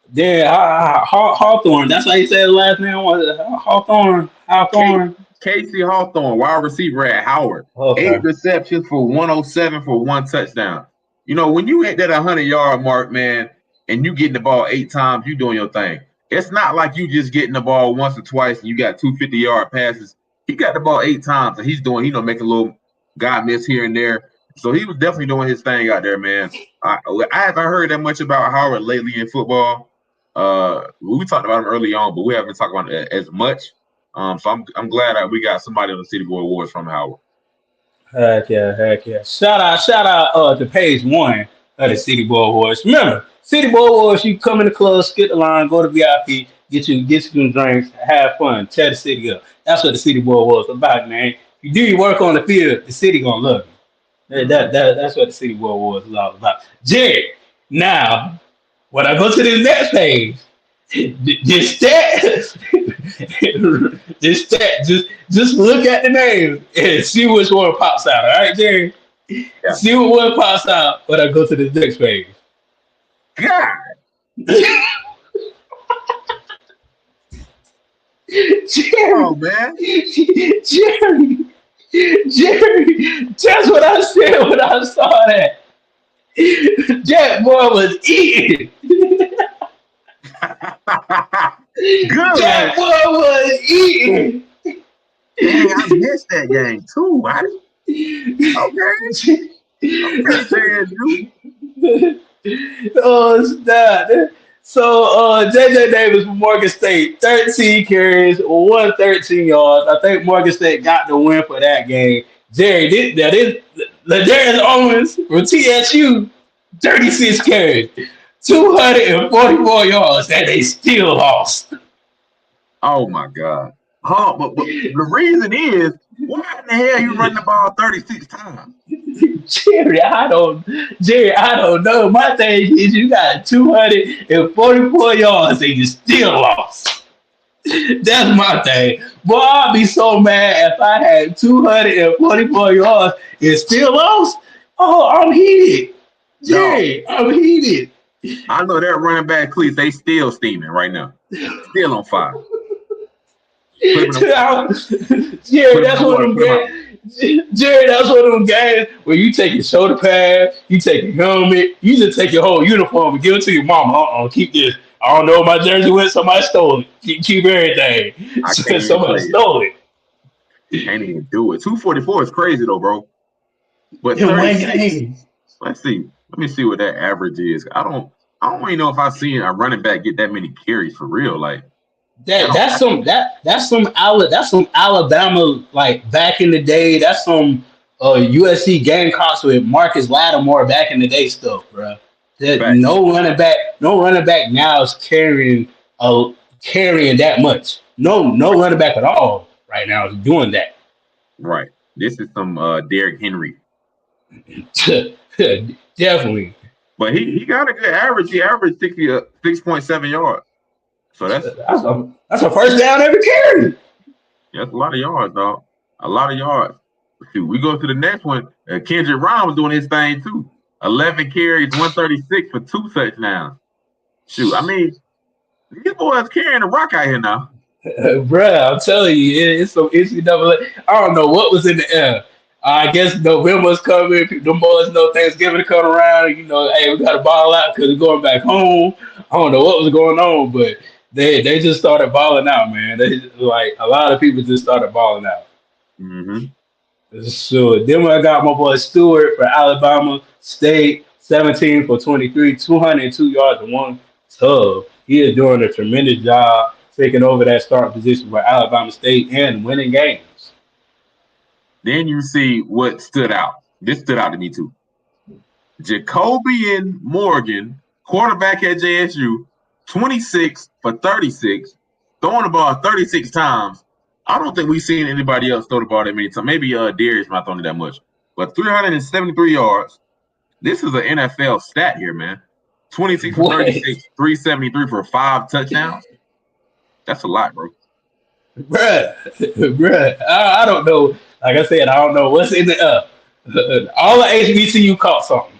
Then Hawthorne. That's how you say the last name was Hawthorne. Hawthorne. Casey Hawthorne, wide receiver at Howard. Okay. 8 receptions for 107 for 1 touchdown. You know, when you hit that 100-yard mark, man, and you getting the ball 8 times, you doing your thing. It's not like you just getting the ball once or twice and you got 2 50-yard passes. He got the ball 8 times and he's doing, making a little guy miss here and there. So he was definitely doing his thing out there, man. I haven't heard that much about Howard lately in football. We talked about him early on, but we haven't talked about it as much. So I'm glad that we got somebody on the City Boy Awards from Howard. Heck yeah. Shout out to page 1 of the City Boy Awards. Remember, City Boy Awards, you come in the club, skip the line, go to VIP, get you some drinks, have fun, tear the city up. That's what the City Boy Awards about, man. If you do your work on the field, the city gonna love you. That's what the City Boy Awards is all about. Jerry, now when I go to this next page, just look at the names and see which one pops out. All right, Jerry? Yeah. See what one pops out when I go to the next page. God. Jerry, Oh, man. Jerry, that's what I said when I saw that. That boy was eating. Good. That boy was eating. Dang, I missed that game too. Okay. Oh, stop. So, JJ Davis from Morgan State, 13 carries, 113 yards. I think Morgan State got the win for that game. Jerry, Ladarius Owens from TSU, 36 carries, 244 yards, and they still lost. Oh my God. But the reason is, why in the hell you running the ball 36 times? Jerry, I don't know. My thing is you got 244 yards and you still lost. That's my thing. Boy, I'd be so mad if I had 244 yards and still lost. Oh, I'm heated. Jerry, I'm heated. I know that running back cleats, they still steaming right now. Still on fire. Jerry, that's one of them games. Jerry, that's one of them games where you take your shoulder pad, you take your helmet, you just take your whole uniform and give it to your mama. Keep this. I don't know where my jersey went. Somebody stole it. Keep everything. Somebody stole it. Can't even do it. 244 is crazy though, bro. But in one game. Let's see. Let me see what that average is. I don't even know if I've seen a running back get that many carries for real. Like that's some Alabama, like back in the day. That's some USC Gamecocks with Marcus Lattimore back in the day stuff, bro. No running back now is carrying that much. No running back at all right now is doing that. Right. This is some Derrick Henry. Definitely. But he got a good average. He averaged 6.7 yards. So that's a first down every carry. That's a lot of yards, dog. A lot of yards. Shoot, we go to the next one. Kendrick Brown was doing his thing too. 11 carries, 136 for 2 touchdowns. Shoot, I mean, these boys carrying the rock out here now. Bruh, I'm telling you, it's some NCAA. I don't know what was in the air. I guess November's coming. Them boys know Thanksgiving coming around. Hey, we got to ball out because we're going back home. I don't know what was going on, but they just started balling out, man. A lot of people just started balling out. Mm-hmm. So then I got my boy Stewart for Alabama State, 17 for 23, 202 yards and 1 tub. He is doing a tremendous job taking over that starting position for Alabama State and winning games. Then you see what stood out. This stood out to me too. Jacobian Morgan, quarterback at JSU, 26 for 36, throwing the ball 36 times. I don't think we've seen anybody else throw the ball that many times. Maybe Darius might throw it that much. But 373 yards. This is an NFL stat here, man. 26 for 36, 373 for 5 touchdowns. That's a lot, bro. Bruh. I don't know. Like I said, I don't know what's in the all the HBCU caught something.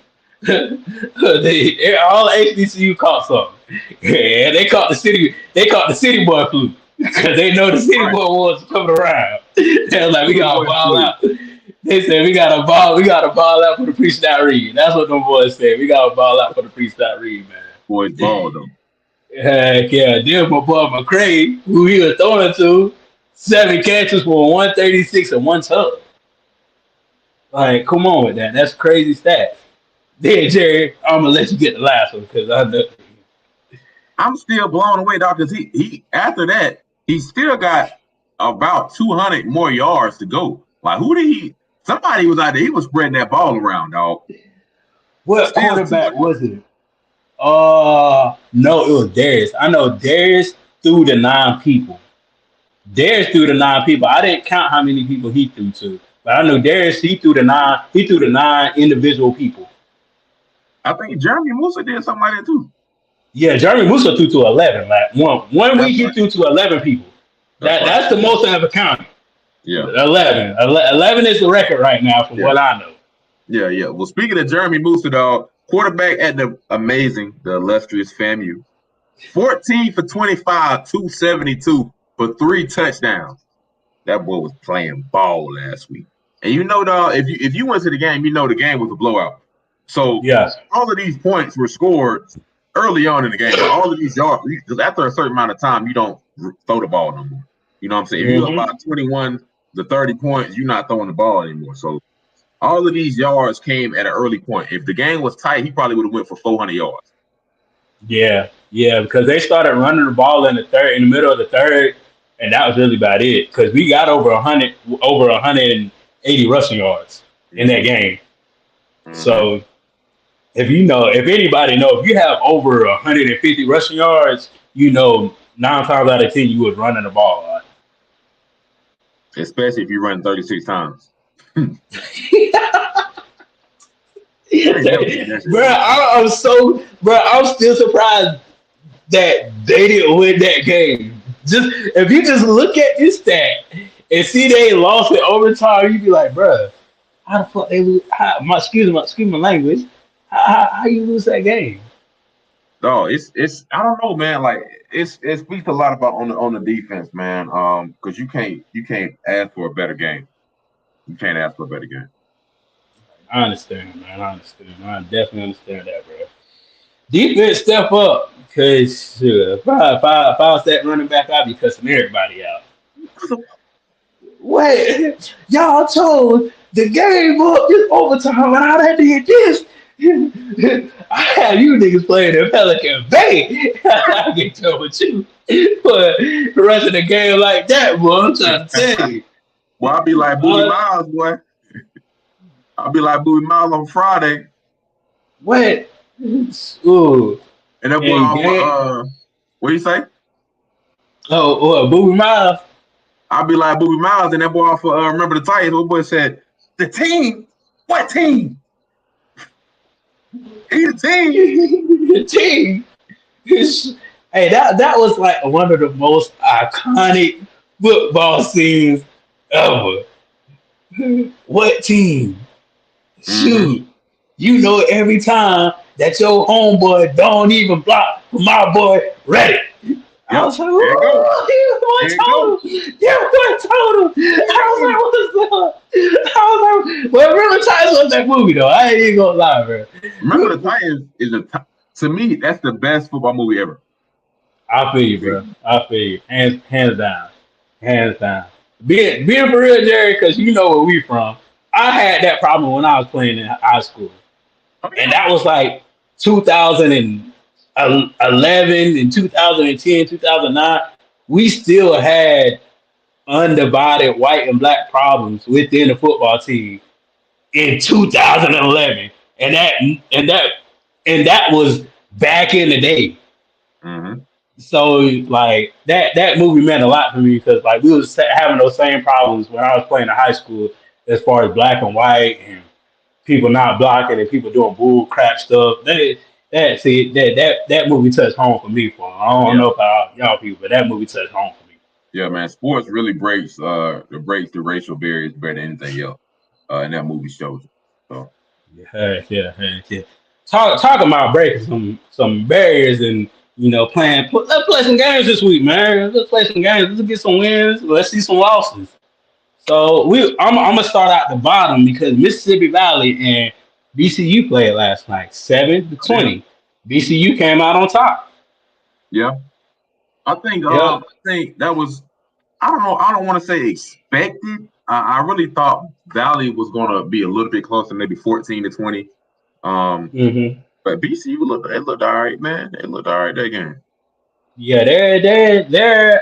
All the HBCU caught something. Yeah, they caught the city. They caught the city boy flu because they know the city Right. boy was coming around. They was like, we City gotta boy ball flu. out. They said we gotta ball out for the priest not read. That's what them boys said. We gotta ball out for the priest not read, man. Boys ball though. Heck yeah. Then my boy McCray, who he was throwing to, 7 catches for 136 and 1 tub. Like, come on with that. That's crazy stats. Then Jerry, I'm gonna let you get the last one because I know. I'm still blown away, dog, because he after that, he still got about 200 more yards to go. Like, who did he? Somebody was out there. He was spreading that ball around, dog. What Still quarterback 200. was it? No, it was Darius. I know Darius threw to 9 people. Darius threw to 9 people. I didn't count how many people he threw to, but I know Darius he threw to 9. He threw to 9 individual people. I think Jeremy Musa did something like that too. Yeah, Jeremy Musa threw to 11. Like one week he threw to 11 people. That's the most I've ever counted. Yeah. 11. 11 is the record right now from what I know. Yeah. Well, speaking of Jeremy Musa, dog, quarterback at the illustrious FAMU, 14 for 25, 272 for 3 touchdowns. That boy was playing ball last week. And you know, dog, if you went to the game, you know the game was a blowout. So all of these points were scored early on in the game. But all of these yards, because after a certain amount of time, you don't throw the ball no more. You know what I'm saying? If you're about 21 to 30 points, you're not throwing the ball anymore. So all of these yards came at an early point. If the game was tight, he probably would have went for 400 yards. Yeah, because they started running the ball in the middle of the third, and that was really about it. Because we got over 180 rushing yards in that game. So if anybody knows, if you have over 150 rushing yards, 9 times out of 10 you was running the ball a lot. Especially if you run 36 times. I'm still surprised that they didn't win that game. Just if you just look at this stat and see they lost in overtime, you'd be like, bro, how the fuck they lose? Excuse my language. How you lose that game? No, it's I don't know, man. Like it speaks a lot about on the defense, man. Because you can't ask for a better game. You can't ask for a better game. I understand, man. I definitely understand that, bro. Defense step up because if I was that running back, I'd be cussing everybody out. Wait, y'all told the game up this overtime and I did this. I had you niggas playing in Pelican Bay. I can tell with you. But the rest of the game like that, boy, I'm trying to tell you. Well, I'll be like Bowie Miles, boy. I'll be like Bowie Miles on Friday. What? Ooh. And that boy, what you say? Oh, Bowie Miles. I'll be like Bowie Miles, and that boy off Remember the Titans. What boy said, the team? What team? He the team. The team. Hey, that was like one of the most iconic football scenes ever. What team? Shoot. You know every time that your homeboy don't even block for my boy Reddit. I was like, you told him. I was like, what's up? I was like, well, Remember the Titans was that movie though. I ain't even gonna lie, bro. Remember the Titans is to me, that's the best football movie ever. I feel you, bro. I feel you. Hands down. Being for real, Jerry, because you know where we from. I had that problem when I was playing in high school. And that was like 2011 and 2010, 2009. We still had undivided white and black problems within the football team in 2011. And that was back in the day. Mm-hmm. So like that movie meant a lot for me because like we was having those same problems when I was playing in high school as far as black and white and people not blocking and people doing bull crap stuff. That movie touched home for me. I don't know about y'all people, but that movie touched home for me. Yeah, man. Sports really breaks the racial barriers better than anything else. And that movie shows it. So yeah. Talk about breaking some barriers and Let's play some games this week, man. Let's play some games. Let's get some wins. Let's see some losses. So I'm gonna start out the bottom because Mississippi Valley and BCU played last night, 7-20. BCU came out on top. Yeah, I think that was. I don't know. I don't want to say expected. I really thought Valley was going to be a little bit closer, maybe 14-20. But BCU looked all right, man. They looked all right that game. Yeah, they're.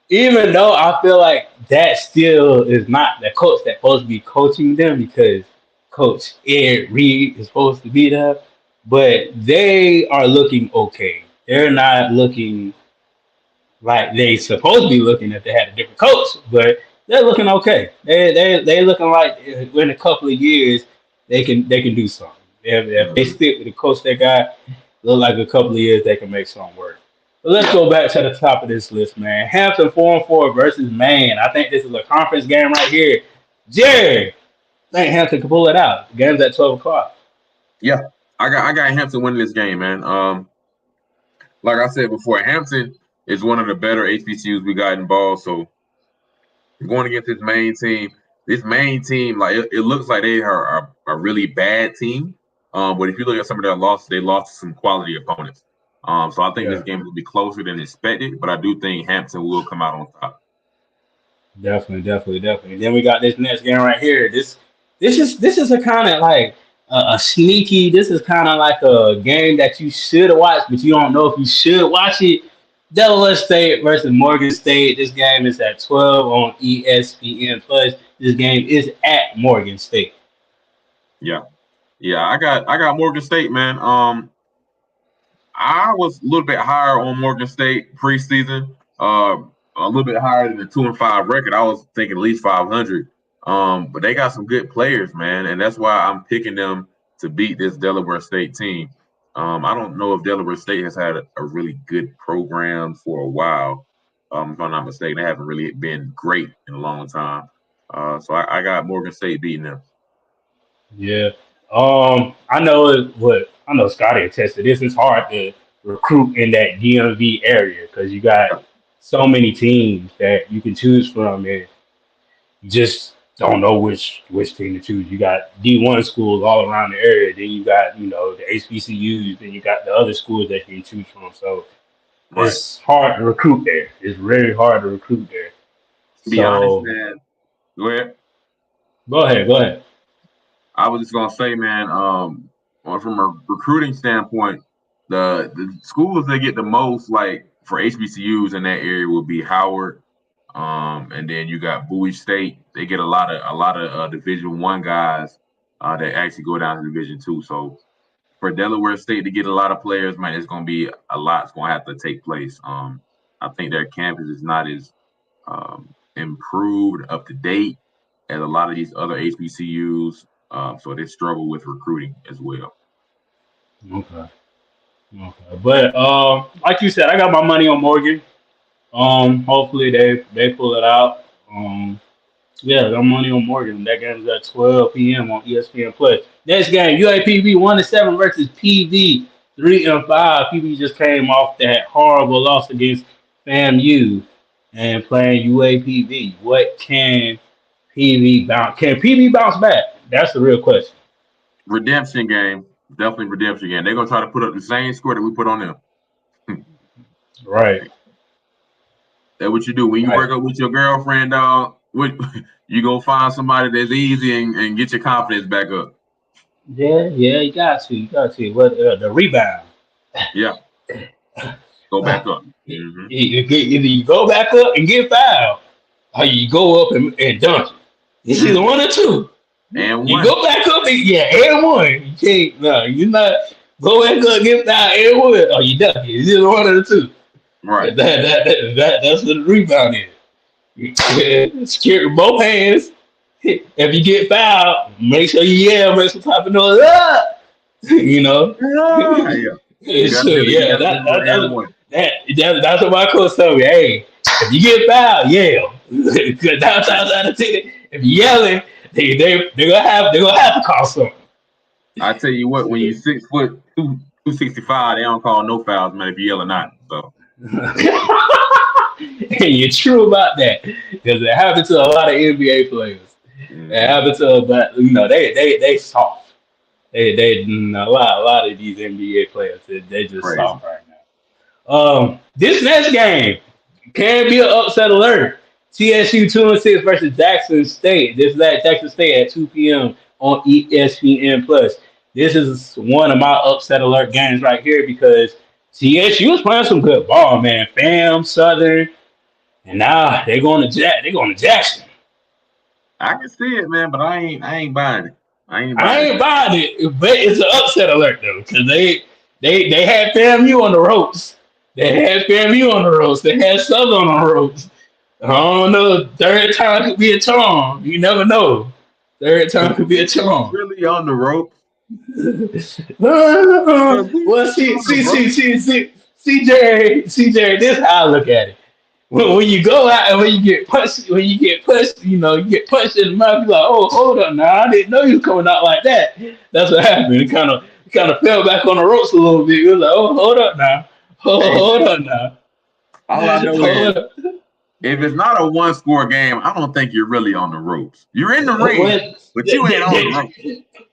Even though I feel like that still is not the coach that's supposed to be coaching them because Coach Ed Reed is supposed to be there, but they are looking okay. They're not looking like they supposed to be looking if they had a different coach, but they're looking okay. They looking like in a couple of years they can do something. If they stick with the coach they got, look like a couple of years they can make something work. But let's go back to the top of this list, man. Hampton 4-4 versus Maine. I think this is a conference game right here. Jerry, I think Hampton can pull it out. The game's at 12:00. Yeah, I got Hampton winning this game, man. Like I said before, Hampton is one of the better HBCUs we got involved. So going against this Maine team, like it looks like they are a really bad team. But if you look at some of their losses, they lost to some quality opponents. So I think this game will be closer than expected, but I do think Hampton will come out on top. Definitely. Then we got this next game right here. This is a kind of like a sneaky. This is kind of like a game that you should watch, but you don't know if you should watch it. Delaware State versus Morgan State. This game is at 12 on ESPN Plus. This game is at Morgan State. Yeah, I got Morgan State, man. I was a little bit higher on Morgan State preseason, a little bit higher than the 2-5 record. I was thinking at least 500. But they got some good players, man, and that's why I'm picking them to beat this Delaware State team. I don't know if Delaware State has had a really good program for a while. If I'm not mistaken, they haven't really been great in a long time. So I got Morgan State beating them. Yeah. I know Scotty attested this. It's hard to recruit in that DMV area because you got so many teams that you can choose from, and you just don't know which team to choose. You got D1 schools all around the area. Then you got the HBCUs. Then you got the other schools that you can choose from. So it's hard to recruit there. It's very hard to recruit there. To be honest, man. Go ahead. Go ahead. I was just gonna say, man, from a recruiting standpoint, the schools that get the most, like for HBCUs in that area, will be Howard, and then you got Bowie State. They get a lot of Division I guys that actually go down to Division II. So for Delaware State to get a lot of players, man, it's gonna be a lot. It's gonna have to take place. I think their campus is not as improved, up to date as a lot of these other HBCUs. So they struggle with recruiting as well. Okay. But like you said, I got my money on Morgan. Hopefully they pull it out. I got money on Morgan. That game is at 12 p.m. on ESPN Plus. Next game, UAPB 1-7 versus PV 3-5. PV just came off that horrible loss against FAMU and playing UAPB. What can PV bounce? Can PV bounce back? That's the real question. Redemption game. Definitely redemption game. They're going to try to put up the same score that we put on them. Right. That's what you do. When you break up with your girlfriend, dog, you go find somebody that's easy and get your confidence back up. Yeah, you got to. What the rebound? Yeah. Go back up. Mm-hmm. Either you go back up and get fouled, or you go up and dunk it. It's either one or two. And you go back up and one. You can't. No, you're not. Go back up, get fouled, and one, or you dunk it. It's either one or the two. Right. That's what the rebound is. Secure both hands. If you get fouled, make sure you yell, make some type of noise. That's what my coach told me. Hey, if you get fouled, yell. Because 9 times out of 10, if you yelling, they're gonna have to call something. I tell you what, when you 6'2", 265. They don't call no fouls, man, if you yell or not. So And you're true about that because it happened to a lot of NBA players. It happened to, but they soft. They a lot of these NBA players they just crazy. soft right now. This next game can be an upset alert. TSU 2-6 versus Jackson State. This is at Jackson State at 2 p.m. on ESPN Plus. This is one of my upset alert games right here because TSU was playing some good ball, man. Fam, Southern, and now they're going to Jackson. I can see it, man, but I ain't buying it. I ain't buying it, but it's an upset alert though, because they had FAMU on the ropes. They had Southern on the ropes. I don't know. Third time could be a charm. You never know. Third time could be a charm. Really on the rope. Well, CJ, this is how I look at it. When you go out and when you get punched, you get punched in the mouth. You're like, oh, hold on now, I didn't know you was coming out like that. That's what happened. It kind of fell back on the ropes a little bit. It was like, oh, hold up now, hold up now. All I know is if it's not a one-score game, I don't think you're really on the ropes. You're in the ring, but you ain't on the ropes.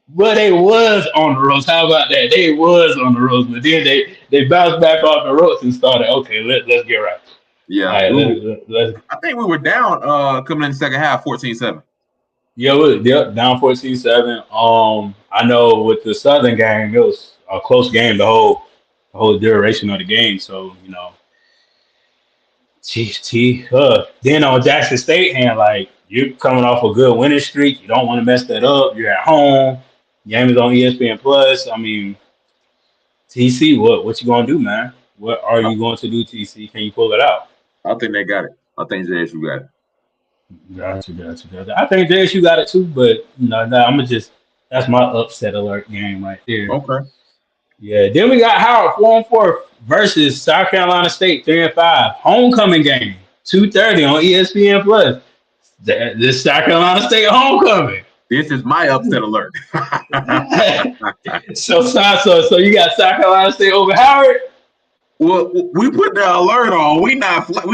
But they was on the ropes. How about that? They was on the ropes, but then they bounced back off the ropes and started. Okay, let's get right. Yeah, right, let's. I think we were down coming in the second half, 14-7. Yeah, down 14-7. I know with the Southern game, it was a close game the whole duration of the game. So then on Jackson State hand, like you're coming off a good winning streak. You don't want to mess that up. You're at home. Game is on ESPN Plus. I mean, TC, what you gonna do, man? What are you going to do, TC? Can you pull it out? I think they got it. I think JSU got it. Gotcha. I think JSU got it too, but that's my upset alert game right there. Okay. Yeah. Then we got Howard 4-4 versus South Carolina State 3-5 homecoming game 2:30 on ESPN Plus. This South Carolina State homecoming. This is my upset alert. So you got South Carolina State over Howard? Well, we put the alert on. We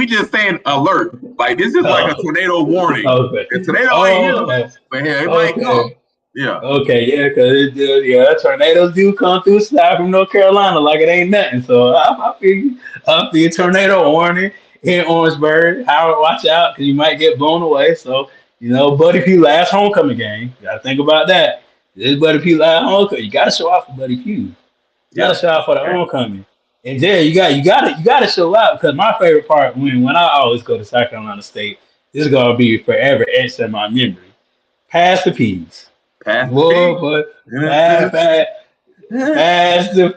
just saying alert. Like this is like a tornado warning. Okay. The tornado ain't here, but yeah, it might come. Yeah. Okay. Yeah, because tornadoes do come through south from North Carolina like it ain't nothing. So I feel tornado warning in Orangeburg. Howard, watch out because you might get blown away. So Buddy Pugh last homecoming game. You gotta think about that. This is Buddy Pugh last homecoming. You gotta show out for Buddy Pugh. You gotta show out for the homecoming. And Jerry, you got to show out because my favorite part when I always go to South Carolina State, this is gonna be forever etched in my memory. Pass the peas. Pass the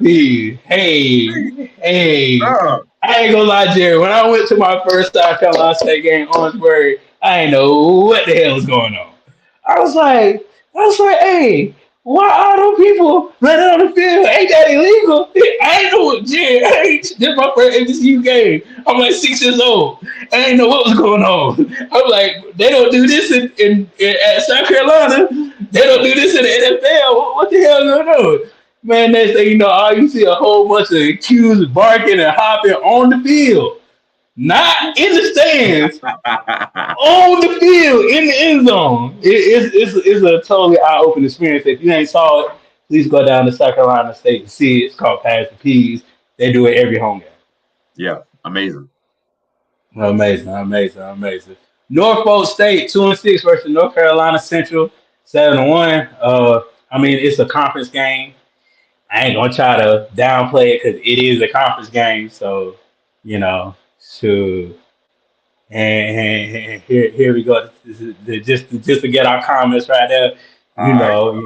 peas. Hey. I ain't gonna lie, Jerry. When I went to my first South Carolina State game, Orangeburg, I ain't know what the hell was going on. I was like, hey. Why are those people running on the field? Ain't that illegal? I ain't know Jerry. This is my first HBCU game. I'm like 6 years old. I didn't know what was going on. I'm like, they don't do this in at South Carolina. They don't do this in the NFL. What the hell is going on? Man, they say, all you see a whole bunch of accused barking and hopping on the field. Not in the stands, on the field, in the end zone. It's a totally eye-opening experience. If you ain't saw it, please go down to South Carolina State and see it. It's called Pass the Peas. They do it every home game. Yeah, amazing. Amazing. Norfolk State 2-6 versus North Carolina Central 7-1. It's a conference game. I ain't gonna try to downplay it because it is a conference game. So, and here we go. Just to get our comments right there. No.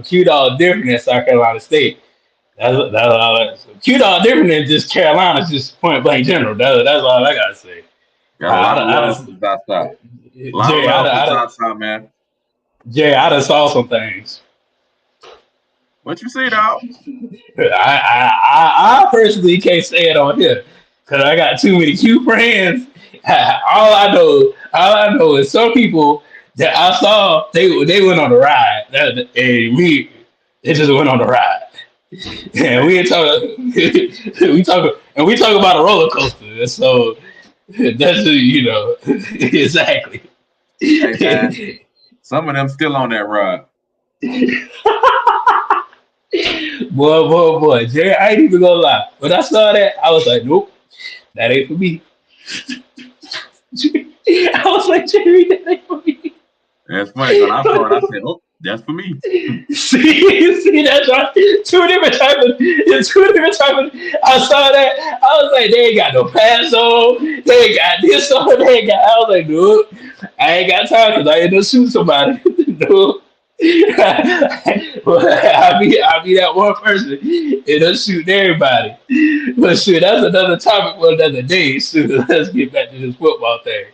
Q-Dog different than South Carolina State. That's all. Q-Dog different than just Carolina, just point blank general. That's all I gotta say. Man. Jay, I done saw some things. What you say, dog? I personally can't say it on here because I got too many Q friends. All I know is some people that I saw they went on the ride, and they just went on the ride. Yeah, we ain't talking. we talk about a roller coaster. So that's exactly. Hey man, some of them still on that ride. Boy, Jerry, I ain't even gonna lie. When I saw that, I was like, nope, that ain't for me. I was like, Jerry, that ain't for me. That's funny. When I saw it, I said, "Oh, that's for me." See, that's right. Two different type of. I saw that. I was like, they ain't got no pass on. They ain't got this on. They ain't got. I was like, nope. I ain't got time because I ain't gonna shoot somebody. No. Well, I'll be that one person. It'll shoot everybody. But shoot, that's another topic for another day. Shoot, let's get back to this football thing.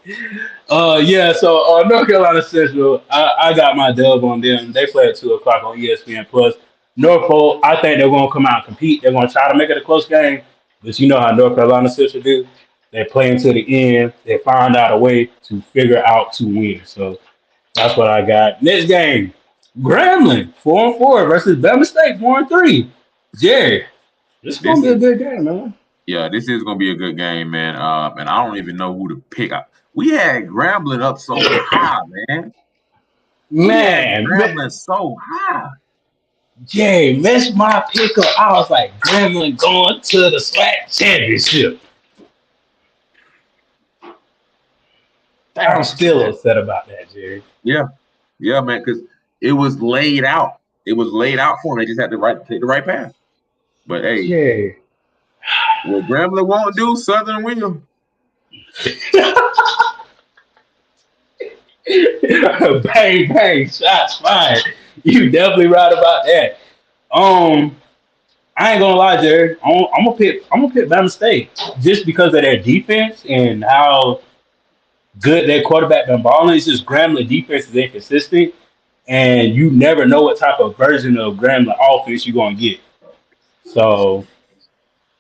Yeah. So North Carolina Central, I got my dub on them. They play at 2 o'clock on ESPN Plus. Norfolk, I think they're gonna come out and compete. They're gonna try to make it a close game, but you know how North Carolina Central do. They play until the end. They find out a way to figure out to win. So that's what I got. Next game, Grambling 4-4 versus Bama State 4-3. Jerry, this is gonna This be a is good game, man. yeah, this is gonna be a good game, man. And I don't even know who to pick. We had Grambling up so high, man. We had Man, Grambling so high. Jerry missed my pickup. I was like, Grambling going to the SWAC championship. I'm still upset about that, Jerry. Yeah, man, because it was laid out. It was laid out for them. They just had to take the right path. But hey, Jerry. what Grambling won't do, Southern will. Bang, bang, shots fired. You definitely right about that. I ain't gonna lie, Jerry. I'm gonna pick Bama State just because of their defense and how good their quarterback been balling. It's just Grambling defense is inconsistent, and you never know what type of version of Grambling offense you're gonna get. So,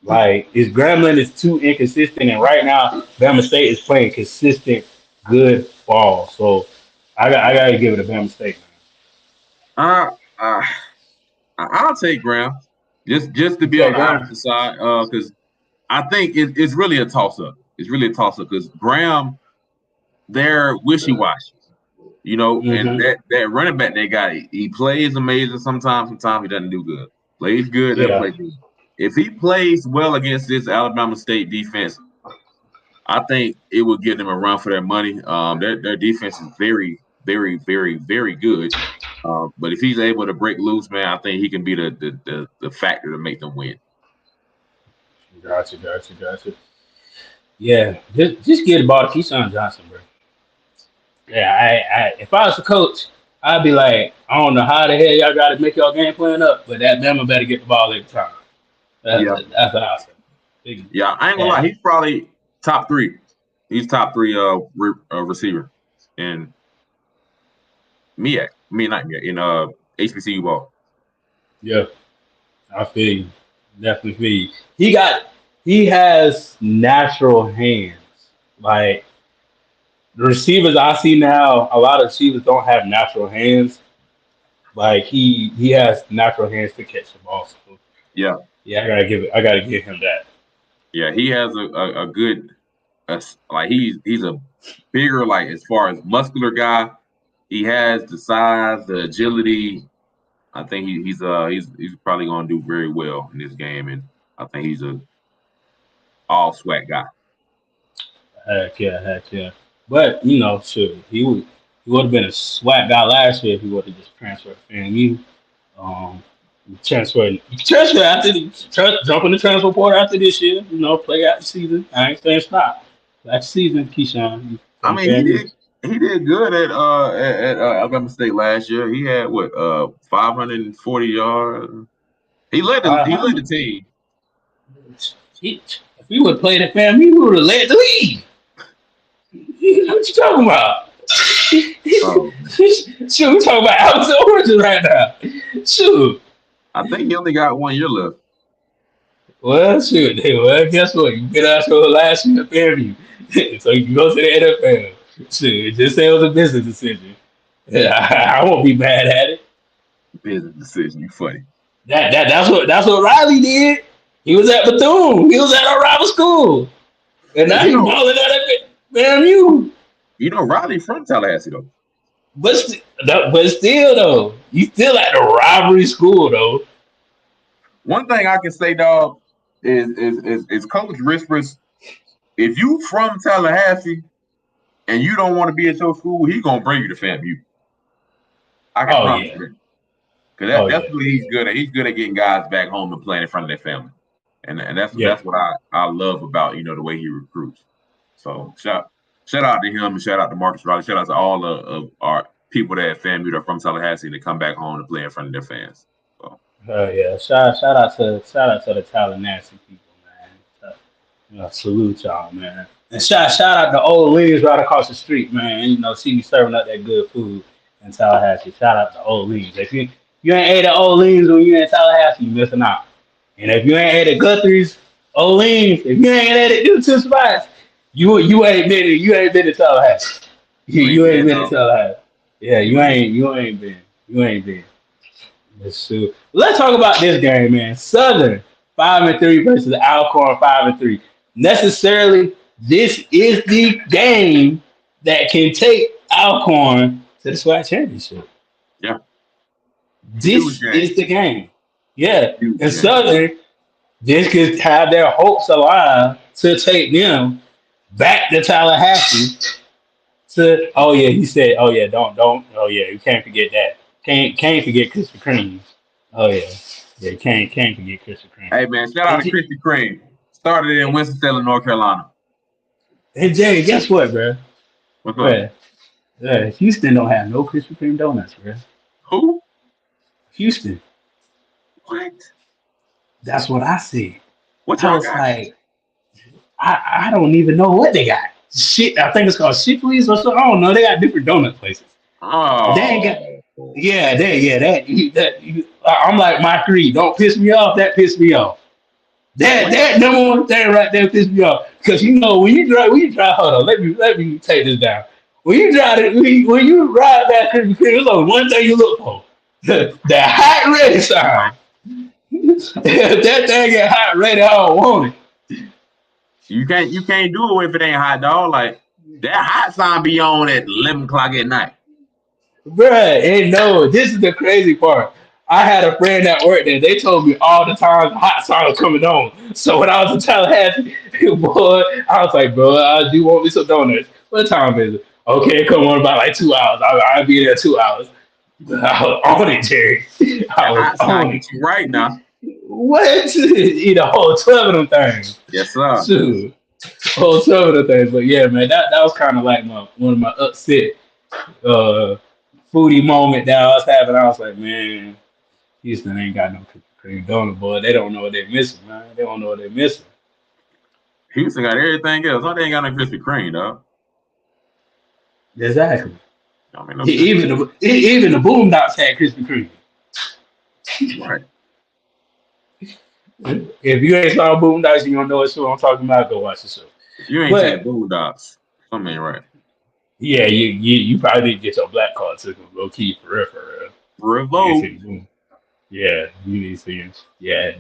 like, Grambling is too inconsistent, and right now Bama State is playing consistent, good ball. So, I gotta give it to Bama State, man. I'll take Graham just to be on the opposite side, because I think it's really a toss up. It's really a toss up because Graham, they're wishy washy, and that running back they got, he plays amazing sometimes he doesn't do good. Plays good, doesn't play good. If he plays well against this Alabama State defense, I think it will give them a run for their money. Their defense is very, very, very, very good. But if he's able to break loose, man, I think he can be the factor to make them win. Gotcha. Yeah, just get the ball to Keyshawn Johnson, bro. Yeah, if I was the coach, I'd be like, I don't know how the hell y'all got to make y'all game plan up, but that Bama better get the ball every time. That's what I say. Yeah, I ain't gonna lie, he's probably top 3. He's top 3 receiver in MEAC. Not MEAC, in HBCU ball. Yeah, I feel you. Definitely feel you. He has natural hands. Like the receivers I see now, a lot of receivers don't have natural hands. Like he has natural hands to catch the ball. So, yeah, I gotta give him that. Yeah, he has a good, like he's a bigger, like as far as muscular guy. He has the size, the agility. I think he's probably going to do very well in this game, and I think he's a all SWAC guy. Heck yeah. But sure, he would have been a SWAC guy last year if he would have just transferred to FAMU. Transfer after jump in the transfer portal after this year. Play out the season. I ain't saying stop. Last season, Keyshawn. I mean, he did good at Alabama State last year. He had 540 yards. He led the team. If we would have played at FAMU, we would have led the league. What you talking about? Shoot, we talking about apples and oranges right now. Shoot. I think he only got 1 year left. Well, shoot. Well, guess what? You get out your last year at FAMU. So you can go to the NFL. Shoot, just say it was a business decision. I won't be mad at it. Business decision, you funny. That's what Riley did. He was at Bethune. He was at our rival school, and now You he's know, balling out at FAMU. Riley from Tallahassee though. But still though, you still at the rivalry school though. One thing I can say, dog, is Coach Rispers. If you from Tallahassee and you don't want to be at your school, he gonna bring you to FAMU. I can promise you that. Because that's what he's good at. He's good at getting guys back home and playing in front of their family. And that's what I love about, the way he recruits. So shout out to him and shout out to Marcus Riley. Shout out to all of our people that at FAMU that are from Tallahassee to come back home and play in front of their fans. So Yeah. Shout out to the Tallahassee people, man. Salute y'all, man. And shout out to old Lee's right across the street, man. See me serving up that good food in Tallahassee. Shout out to old Lee's. If you ain't ate at old Lee's when you in Tallahassee, you missing out. And if you ain't ate at Guthrie's, Olean's, if you ain't ate at them two spots, you ain't been to Tallahassee. You ain't been to Tallahassee. Yeah, you ain't been. Let's see. Let's talk about this game, man. Southern 5-3 versus Alcorn 5-3. Necessarily, this is the game that can take Alcorn to the SWAC championship. Yeah. This is the game. Yeah. And Southern, this could have their hopes alive to take them back to Tallahassee. You said, you can't forget that. Can't forget Krispy Kreme. Oh yeah. Yeah, can't forget Krispy Kreme. Hey man, shout out to Krispy Kreme. Started in Winston-Salem, North Carolina. Hey Jay, guess what, bro? What's up? Houston don't have no Krispy Kreme donuts, bro. Who? Houston. What? That's what I see. What I was like, I don't even know what they got. Shit, I think it's called Shipley's or something. I don't know. They got different donut places. Oh. They ain't got. I'm like Mike Reed. Don't piss me off. That pissed me off. That number one thing right there pissed me off. Because when you drive, hold on, let me take this down. When you ride that Krispy Kreme, there's only one thing you look for. The hot ready sign. If that thing get hot ready, I don't want it. You can't do it if it ain't hot, dog. Like that hot sign be on at 11 o'clock at night. Bruh, and no, this is the crazy part. I had a friend that worked there. They told me all the time the hot sign was coming on. So when I was in Tallahassee, boy, I was like, bro, I do want me some donuts. What time is it? Okay, come on about like 2 hours. I'll be there 2 hours. I was on it, Jerry. I was on it. Right now. What? Eat a whole 12 of them things. Yes, sir. Shoot. Whole 12 of them things. But yeah, man, that was kind of like one of my upset foodie moment that I was having. I was like, man, Houston ain't got no Krispy Kreme donut, boy. They don't know what they're missing, man. They don't know what they're missing. Houston got everything else. They ain't got no Krispy Kreme, dog. Exactly. I mean, Even the Boondocks had Krispy Kreme. Right. If you ain't saw Boondocks, you don't know what show I'm talking about. Go watch the show. If you ain't seen Boondocks, something ain't right. Yeah, you probably need to get your black card to low key for real. Revolt. Yeah, you need to see him. Yeah.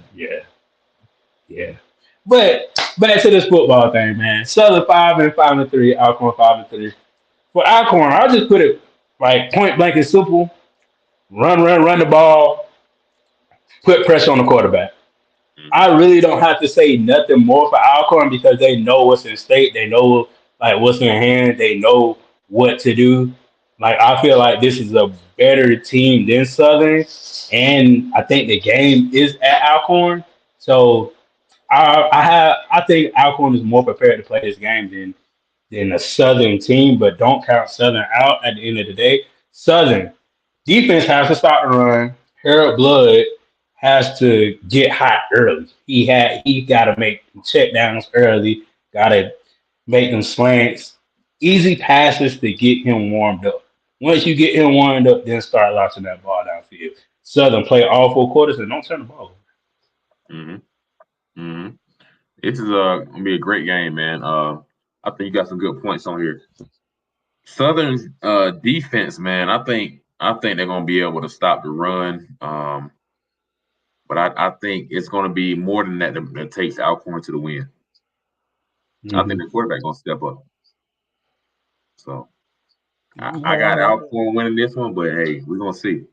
But back to this football thing, man. Southern 5-3, Alcorn 5-3. For Alcorn, I'll just put it like point blank and simple. Run the ball, put pressure on the quarterback. I really don't have to say nothing more for Alcorn because they know what's in stake. They know what's in hand. They know what to do. I feel like this is a better team than Southern, and I think the game is at Alcorn. So I think Alcorn is more prepared to play this game than a Southern team, but don't count Southern out at the end of the day. Southern defense has to stop the run. Harold Blood has to get hot early. He got to make check downs early, got to make them slants, easy passes to get him warmed up. Once you get him warmed up, then start launching that ball downfield. Southern play all 4 quarters and don't turn the ball over. This is gonna be a great game, man. I think you got some good points on here. Southern's defense, man. I think they're gonna be able to stop the run. but I think it's going to be more than that takes Alcorn to the win. I think the quarterback going to step up. So I got Alcorn winning this one, but hey, we're going to see.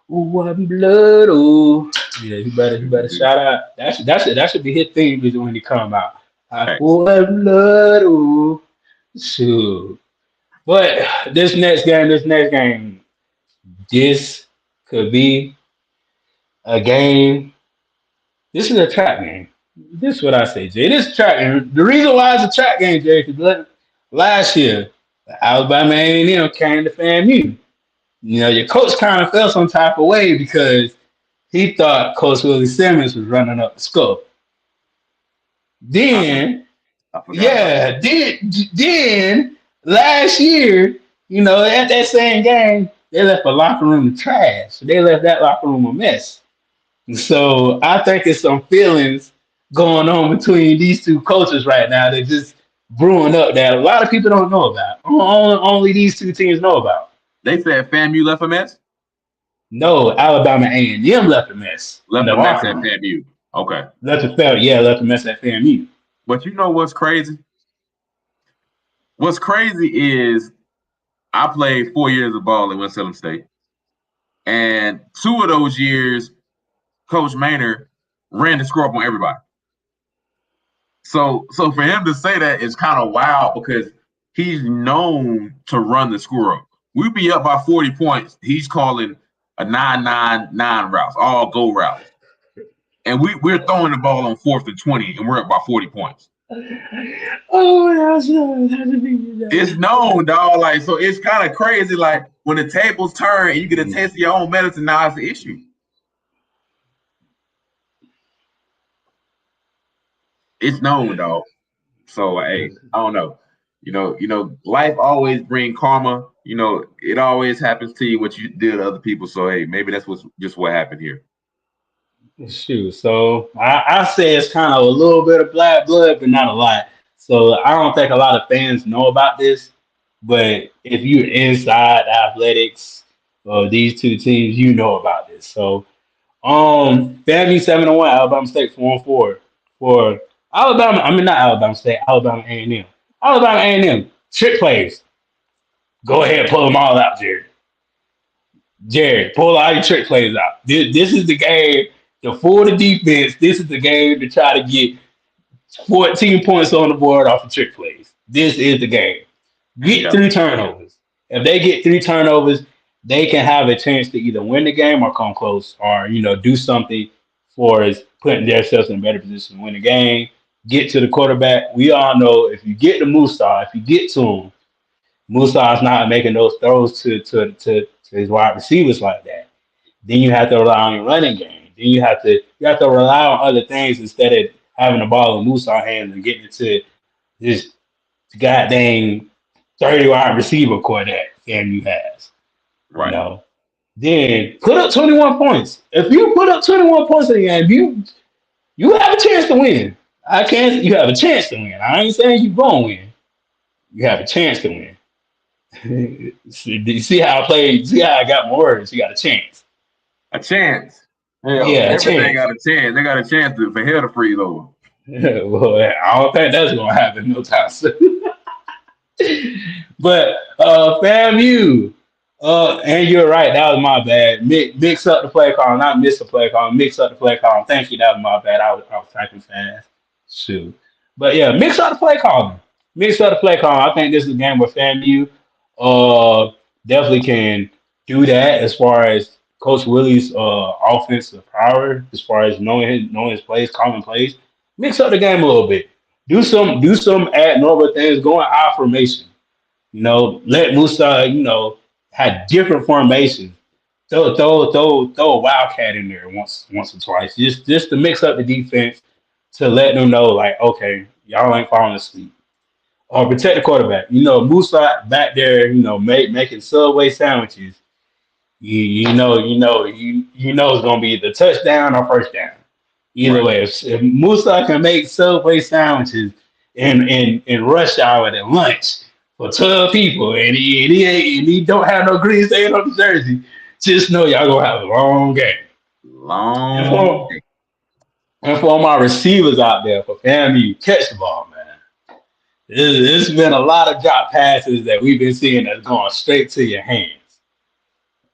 One blood, oh yeah, you better shout out. That should be his theme when he come out. One blood, oh shoot. But this next game, this could be a game. This is a trap game. This is what I say, Jay. This is a trap game. The reason why it's a trap game, Jay, because last year, Alabama A&M came to FAMU. You know, your coach kind of felt some type of way because he thought Coach Willie Simmons was running up the score. Then last year, you know, at that same game, they left the locker room trash. They left that locker room a mess. So I think it's some feelings going on between these two coaches right now that just brewing up that a lot of people don't know about. Only these two teams know about. They said FAMU left a mess? No, Alabama A&M left a mess. Left a mess at FAMU. Okay. Left a mess at FAMU. But you know what's crazy? What's crazy is I played 4 years of ball at Winston-Salem State. And 2 of those years, Coach Maynard ran the score up on everybody. So for him to say that is kind of wild because he's known to run the score up. We'd be up by 40 points. He's calling a 9-9-9 routes, all go routes. And we're throwing the ball on 4th and 20, and we're up by 40 points. Oh, it's known, dog. Like, so it's kind of crazy. Like, when the tables turn and you get a taste of your own medicine, now it's an issue. It's known, dog. So, hey, I don't know. You know, life always brings karma. You know, it always happens to you what you did to other people. So, hey, maybe that's what happened here. Shoot. So I say it's kind of a little bit of black blood, but not a lot. So I don't think a lot of fans know about this. But if you're inside athletics of these two teams, you know about this. So FAMU 7-1, Alabama State 4-4 for Alabama. I mean, not Alabama State, Alabama A&M. Alabama A&M trick plays. Go ahead, pull them all out, Jared. Jared, pull all your trick plays out. This is the game to fool the defense. This is the game to try to get 14 points on the board off of trick plays. This is the game. Get 3 turnovers. If they get 3 turnovers, they can have a chance to either win the game or come close or, you know, do something for us putting themselves in a better position to win the game. Get to the quarterback. We all know if you get to Musa, if you get to him, Musa is not making those throws to his wide receivers like that. Then you have to rely on your running game. Then you have to rely on other things instead of having the ball in Musa's hands and getting it to this goddamn 30 wide receiver core that FAMU has. Right. You know? Then put up 21 points. If you put up 21 points in the game, you have a chance to win. You have a chance to win. I ain't saying you're going to win. You have a chance to win. You see how I played? See how I got my words? You got a chance. A chance. Hell, yeah, everything got a chance. They got a chance for hell to freeze over. Well, I don't think that's going to happen no time soon. But FAMU, and you're right, that was my bad. Mix up the play call, not miss the play call. Mix up the play call. Thank you, that was my bad. I was typing fast. Shoot. But yeah, mix up the play call. Mix up the play call. I think this is a game where FAMU definitely can do that as far as Coach Willie's offensive power, as far as knowing his plays, calling plays. Mix up the game a little bit. Do some abnormal things. Go in I formation. You know, let Musa, you know, have different formations. Throw a wildcat in there once or twice. Just to mix up the defense to let them know, like, okay, y'all ain't falling asleep. Or protect the quarterback. You know, Musa back there, you know, making Subway sandwiches. You know it's gonna be the touchdown or first down. Either way, if Musa can make Subway sandwiches in rush hour at lunch for 12 people, and he don't have no green stain on the jersey, just know y'all gonna have a long game. Long. And for all my receivers out there, for FAMU, catch the ball, man. It's been a lot of drop passes that we've been seeing that's going straight to your hands.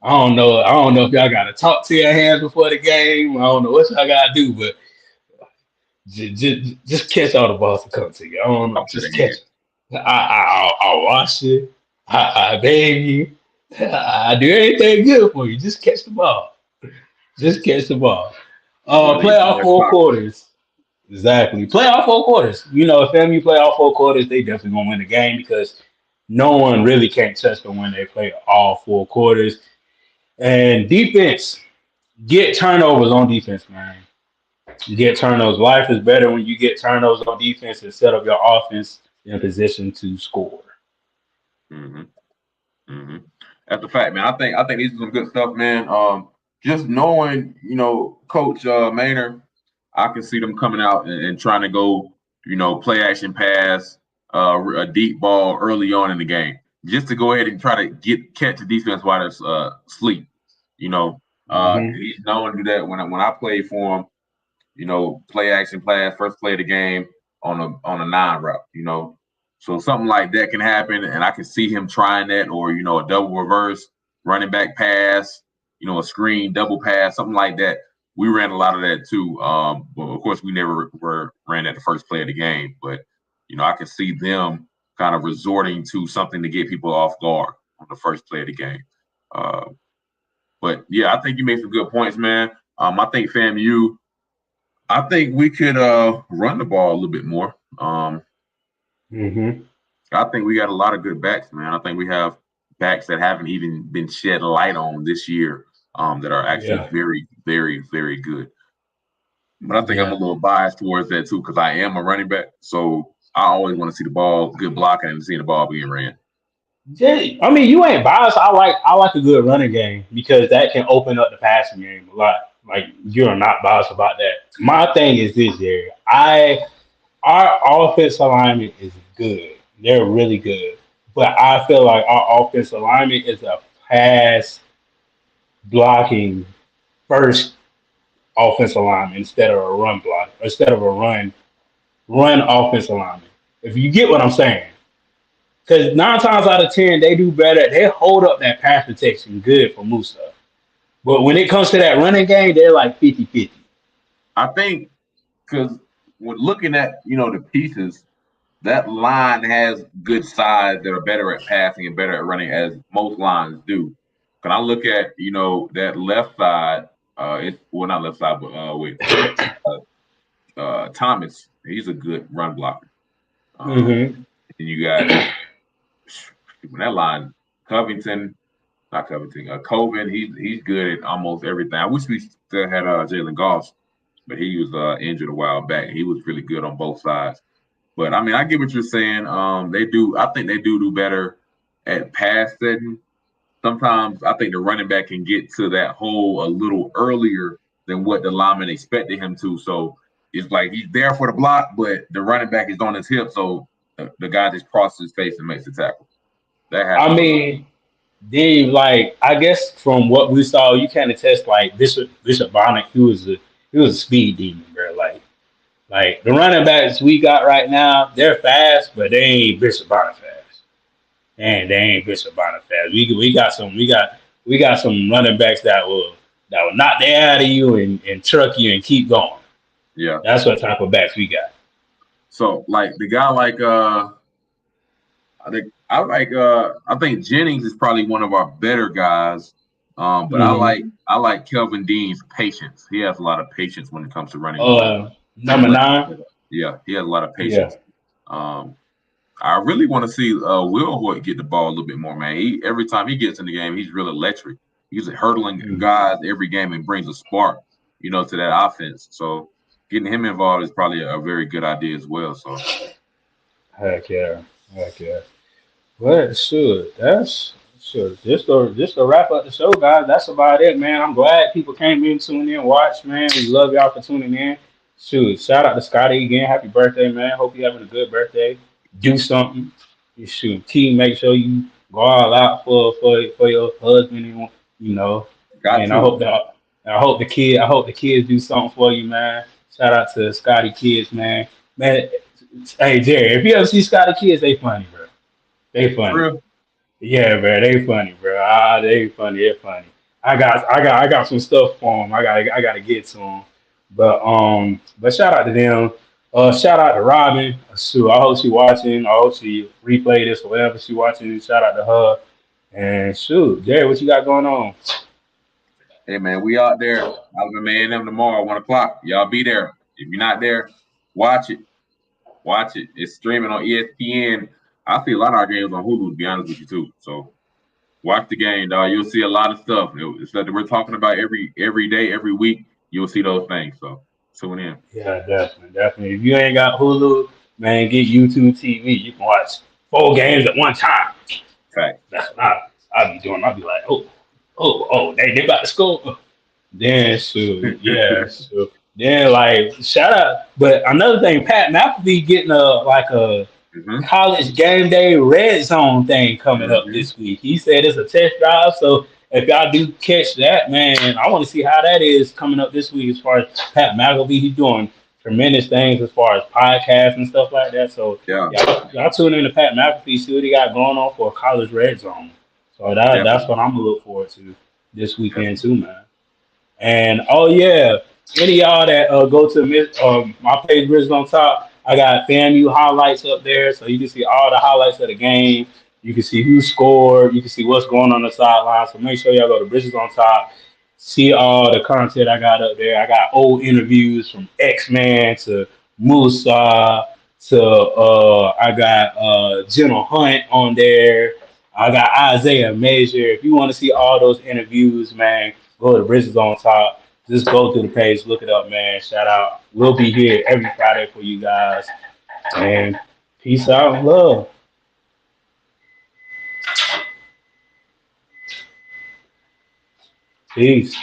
I don't know. I don't know if y'all got to talk to your hands before the game. I don't know what y'all got to do, but just catch all the balls that come to you. I don't know. Up to Just the catch it. I'll wash it. I bathe you. I do anything good for you. Just catch the ball. Just catch the ball. Playoff four quarters. Exactly. Playoff four quarters. You know, if FAMU play all four quarters, they definitely gonna win the game because no one really can't touch them when they play all four quarters. And defense, get turnovers on defense, man. You get turnovers. Life is better when you get turnovers on defense and set up your offense in position to score. Mm-hmm. Mm-hmm. That's the fact, man. I think these are some good stuff, man. Just knowing, Coach Maynard, I can see them coming out and trying to go, play action pass, a deep ball early on in the game, just to go ahead and try to catch the defense while they're asleep. He's known to do that when I played for him. Play action pass, first play of the game on a 9 route. So something like that can happen, and I can see him trying that, or a double reverse running back pass, a screen double pass, something like that. We ran a lot of that too. But of course, we never ran at the first play of the game. But I can see them kind of resorting to something to get people off guard on the first play of the game. But yeah, I think you made some good points, man. I think FAMU. I think we could run the ball a little bit more. I think we got a lot of good backs, man. I think we have backs that haven't even been shed light on this year that are actually very, very, very good. But I think I'm a little biased towards that too because I am a running back. So I always want to see the ball, good blocking, and seeing the ball being ran. Yeah, I mean, you ain't biased. I like a good running game because that can open up the passing game a lot. Like you're not biased about that. My thing is this, Jerry. Our offense alignment is good. They're really good. But I feel like our offense alignment is a pass blocking first offense alignment instead of a run block, instead of a run offense alignment. If you get what I'm saying. Because 9 times out of 10, they do better. They hold up that pass protection good for Musa. But when it comes to that running game, they're like 50-50. I think because when looking at, the pieces, that line has good sides that are better at passing and better at running, as most lines do. When I look at, that left side, not left side, but Thomas, he's a good run blocker. And you got when that line, Coven, he's good at almost everything. I wish we still had Jalen Goss, but he was injured a while back. He was really good on both sides. But I mean, I get what you're saying. I think they do better at pass setting. Sometimes I think the running back can get to that hole a little earlier than what the lineman expected him to. So it's like he's there for the block, but the running back is on his hip, so the guy just crosses his face and makes the tackle. That happens. I mean, Dave, I guess from what we saw, you kind of test Bishop Bonnet. He was a speed demon, bro. Like the running backs we got right now, they're fast, but they ain't Bishop Bonnet fast. And they ain't Bishop Bonnet fast. We got some running backs that will knock the air out of you and truck you and keep going. Yeah, that's what type of backs we got. So the guy I think Jennings is probably one of our better guys. But I like Kelvin Dean's patience. He has a lot of patience when it comes to running. Number 9. Yeah, he has a lot of patience. Yeah. I really want to see Will Hoyt get the ball a little bit more, man. Every time he gets in the game, he's really electric. He's hurdling guys every game and brings a spark, to that offense. So getting him involved is probably a very good idea as well. So heck yeah. Well, sure. That's sure. Just to wrap up the show, guys. That's about it, man. I'm glad people came in, tuned in, watched, man. We love y'all for tuning in. Shoot, shout out to Scotty again. Happy birthday, man. Hope you're having a good birthday. Do something. You shoot. Team, make sure you go all out for your husband, and and I hope that I hope the kids do something for you, man. Shout out to Scotty Kids, man. Man, hey Jerry, if you ever see Scotty Kids, they funny, bro. They For funny. real. Yeah, bro, they funny, bro. They funny. They're funny. I got some stuff for them. I gotta get to them. But shout out to them. Shout out to Robin. Shoot, I hope she watching. I hope she replay this or whatever she watching. Shout out to her. And shoot, Jerry, what you got going on? Hey man, we out there. Alabama A&M tomorrow, 1:00. Y'all be there. If you're not there, watch it. Watch it. It's streaming on ESPN. I see a lot of our games on Hulu, to be honest with you too. So watch the game, dog. You'll see a lot of stuff. It's stuff that we're talking about every day, every week. You'll see those things. So tune in. Yeah, definitely. If you ain't got Hulu, man, get YouTube TV. You can watch 4 games at one time. Fact. That's what I be doing. I'll be like, they about to score. Then shoot, yeah, shoot. Then like shout out. But another thing, Pat McAfee getting a college game day red zone thing coming up this week. He said it's a test drive, so if y'all do catch that, man, I want to see how that is coming up this week as far as Pat McAfee. He's doing tremendous things as far as podcasts and stuff like that. So Yeah. y'all tune in to Pat McAfee, see what he got going on for a college red zone. So that's what I'm gonna look forward to this weekend too, man. And oh yeah, any of y'all that go to my page, Bridges on Top, I got FAMU highlights up there, so you can see all the highlights of the game. You can see who scored. You can see what's going on the sideline. So make sure y'all go to Bridges on Top. See all the content I got up there. I got old interviews from X-Man to Musa to I got General Hunt on there. I got Isaiah Major. If you want to see all those interviews, man, go to Bridges on Top. Just go to the page, look it up, man. Shout out. We'll be here every Friday for you guys. And peace out and love. Peace.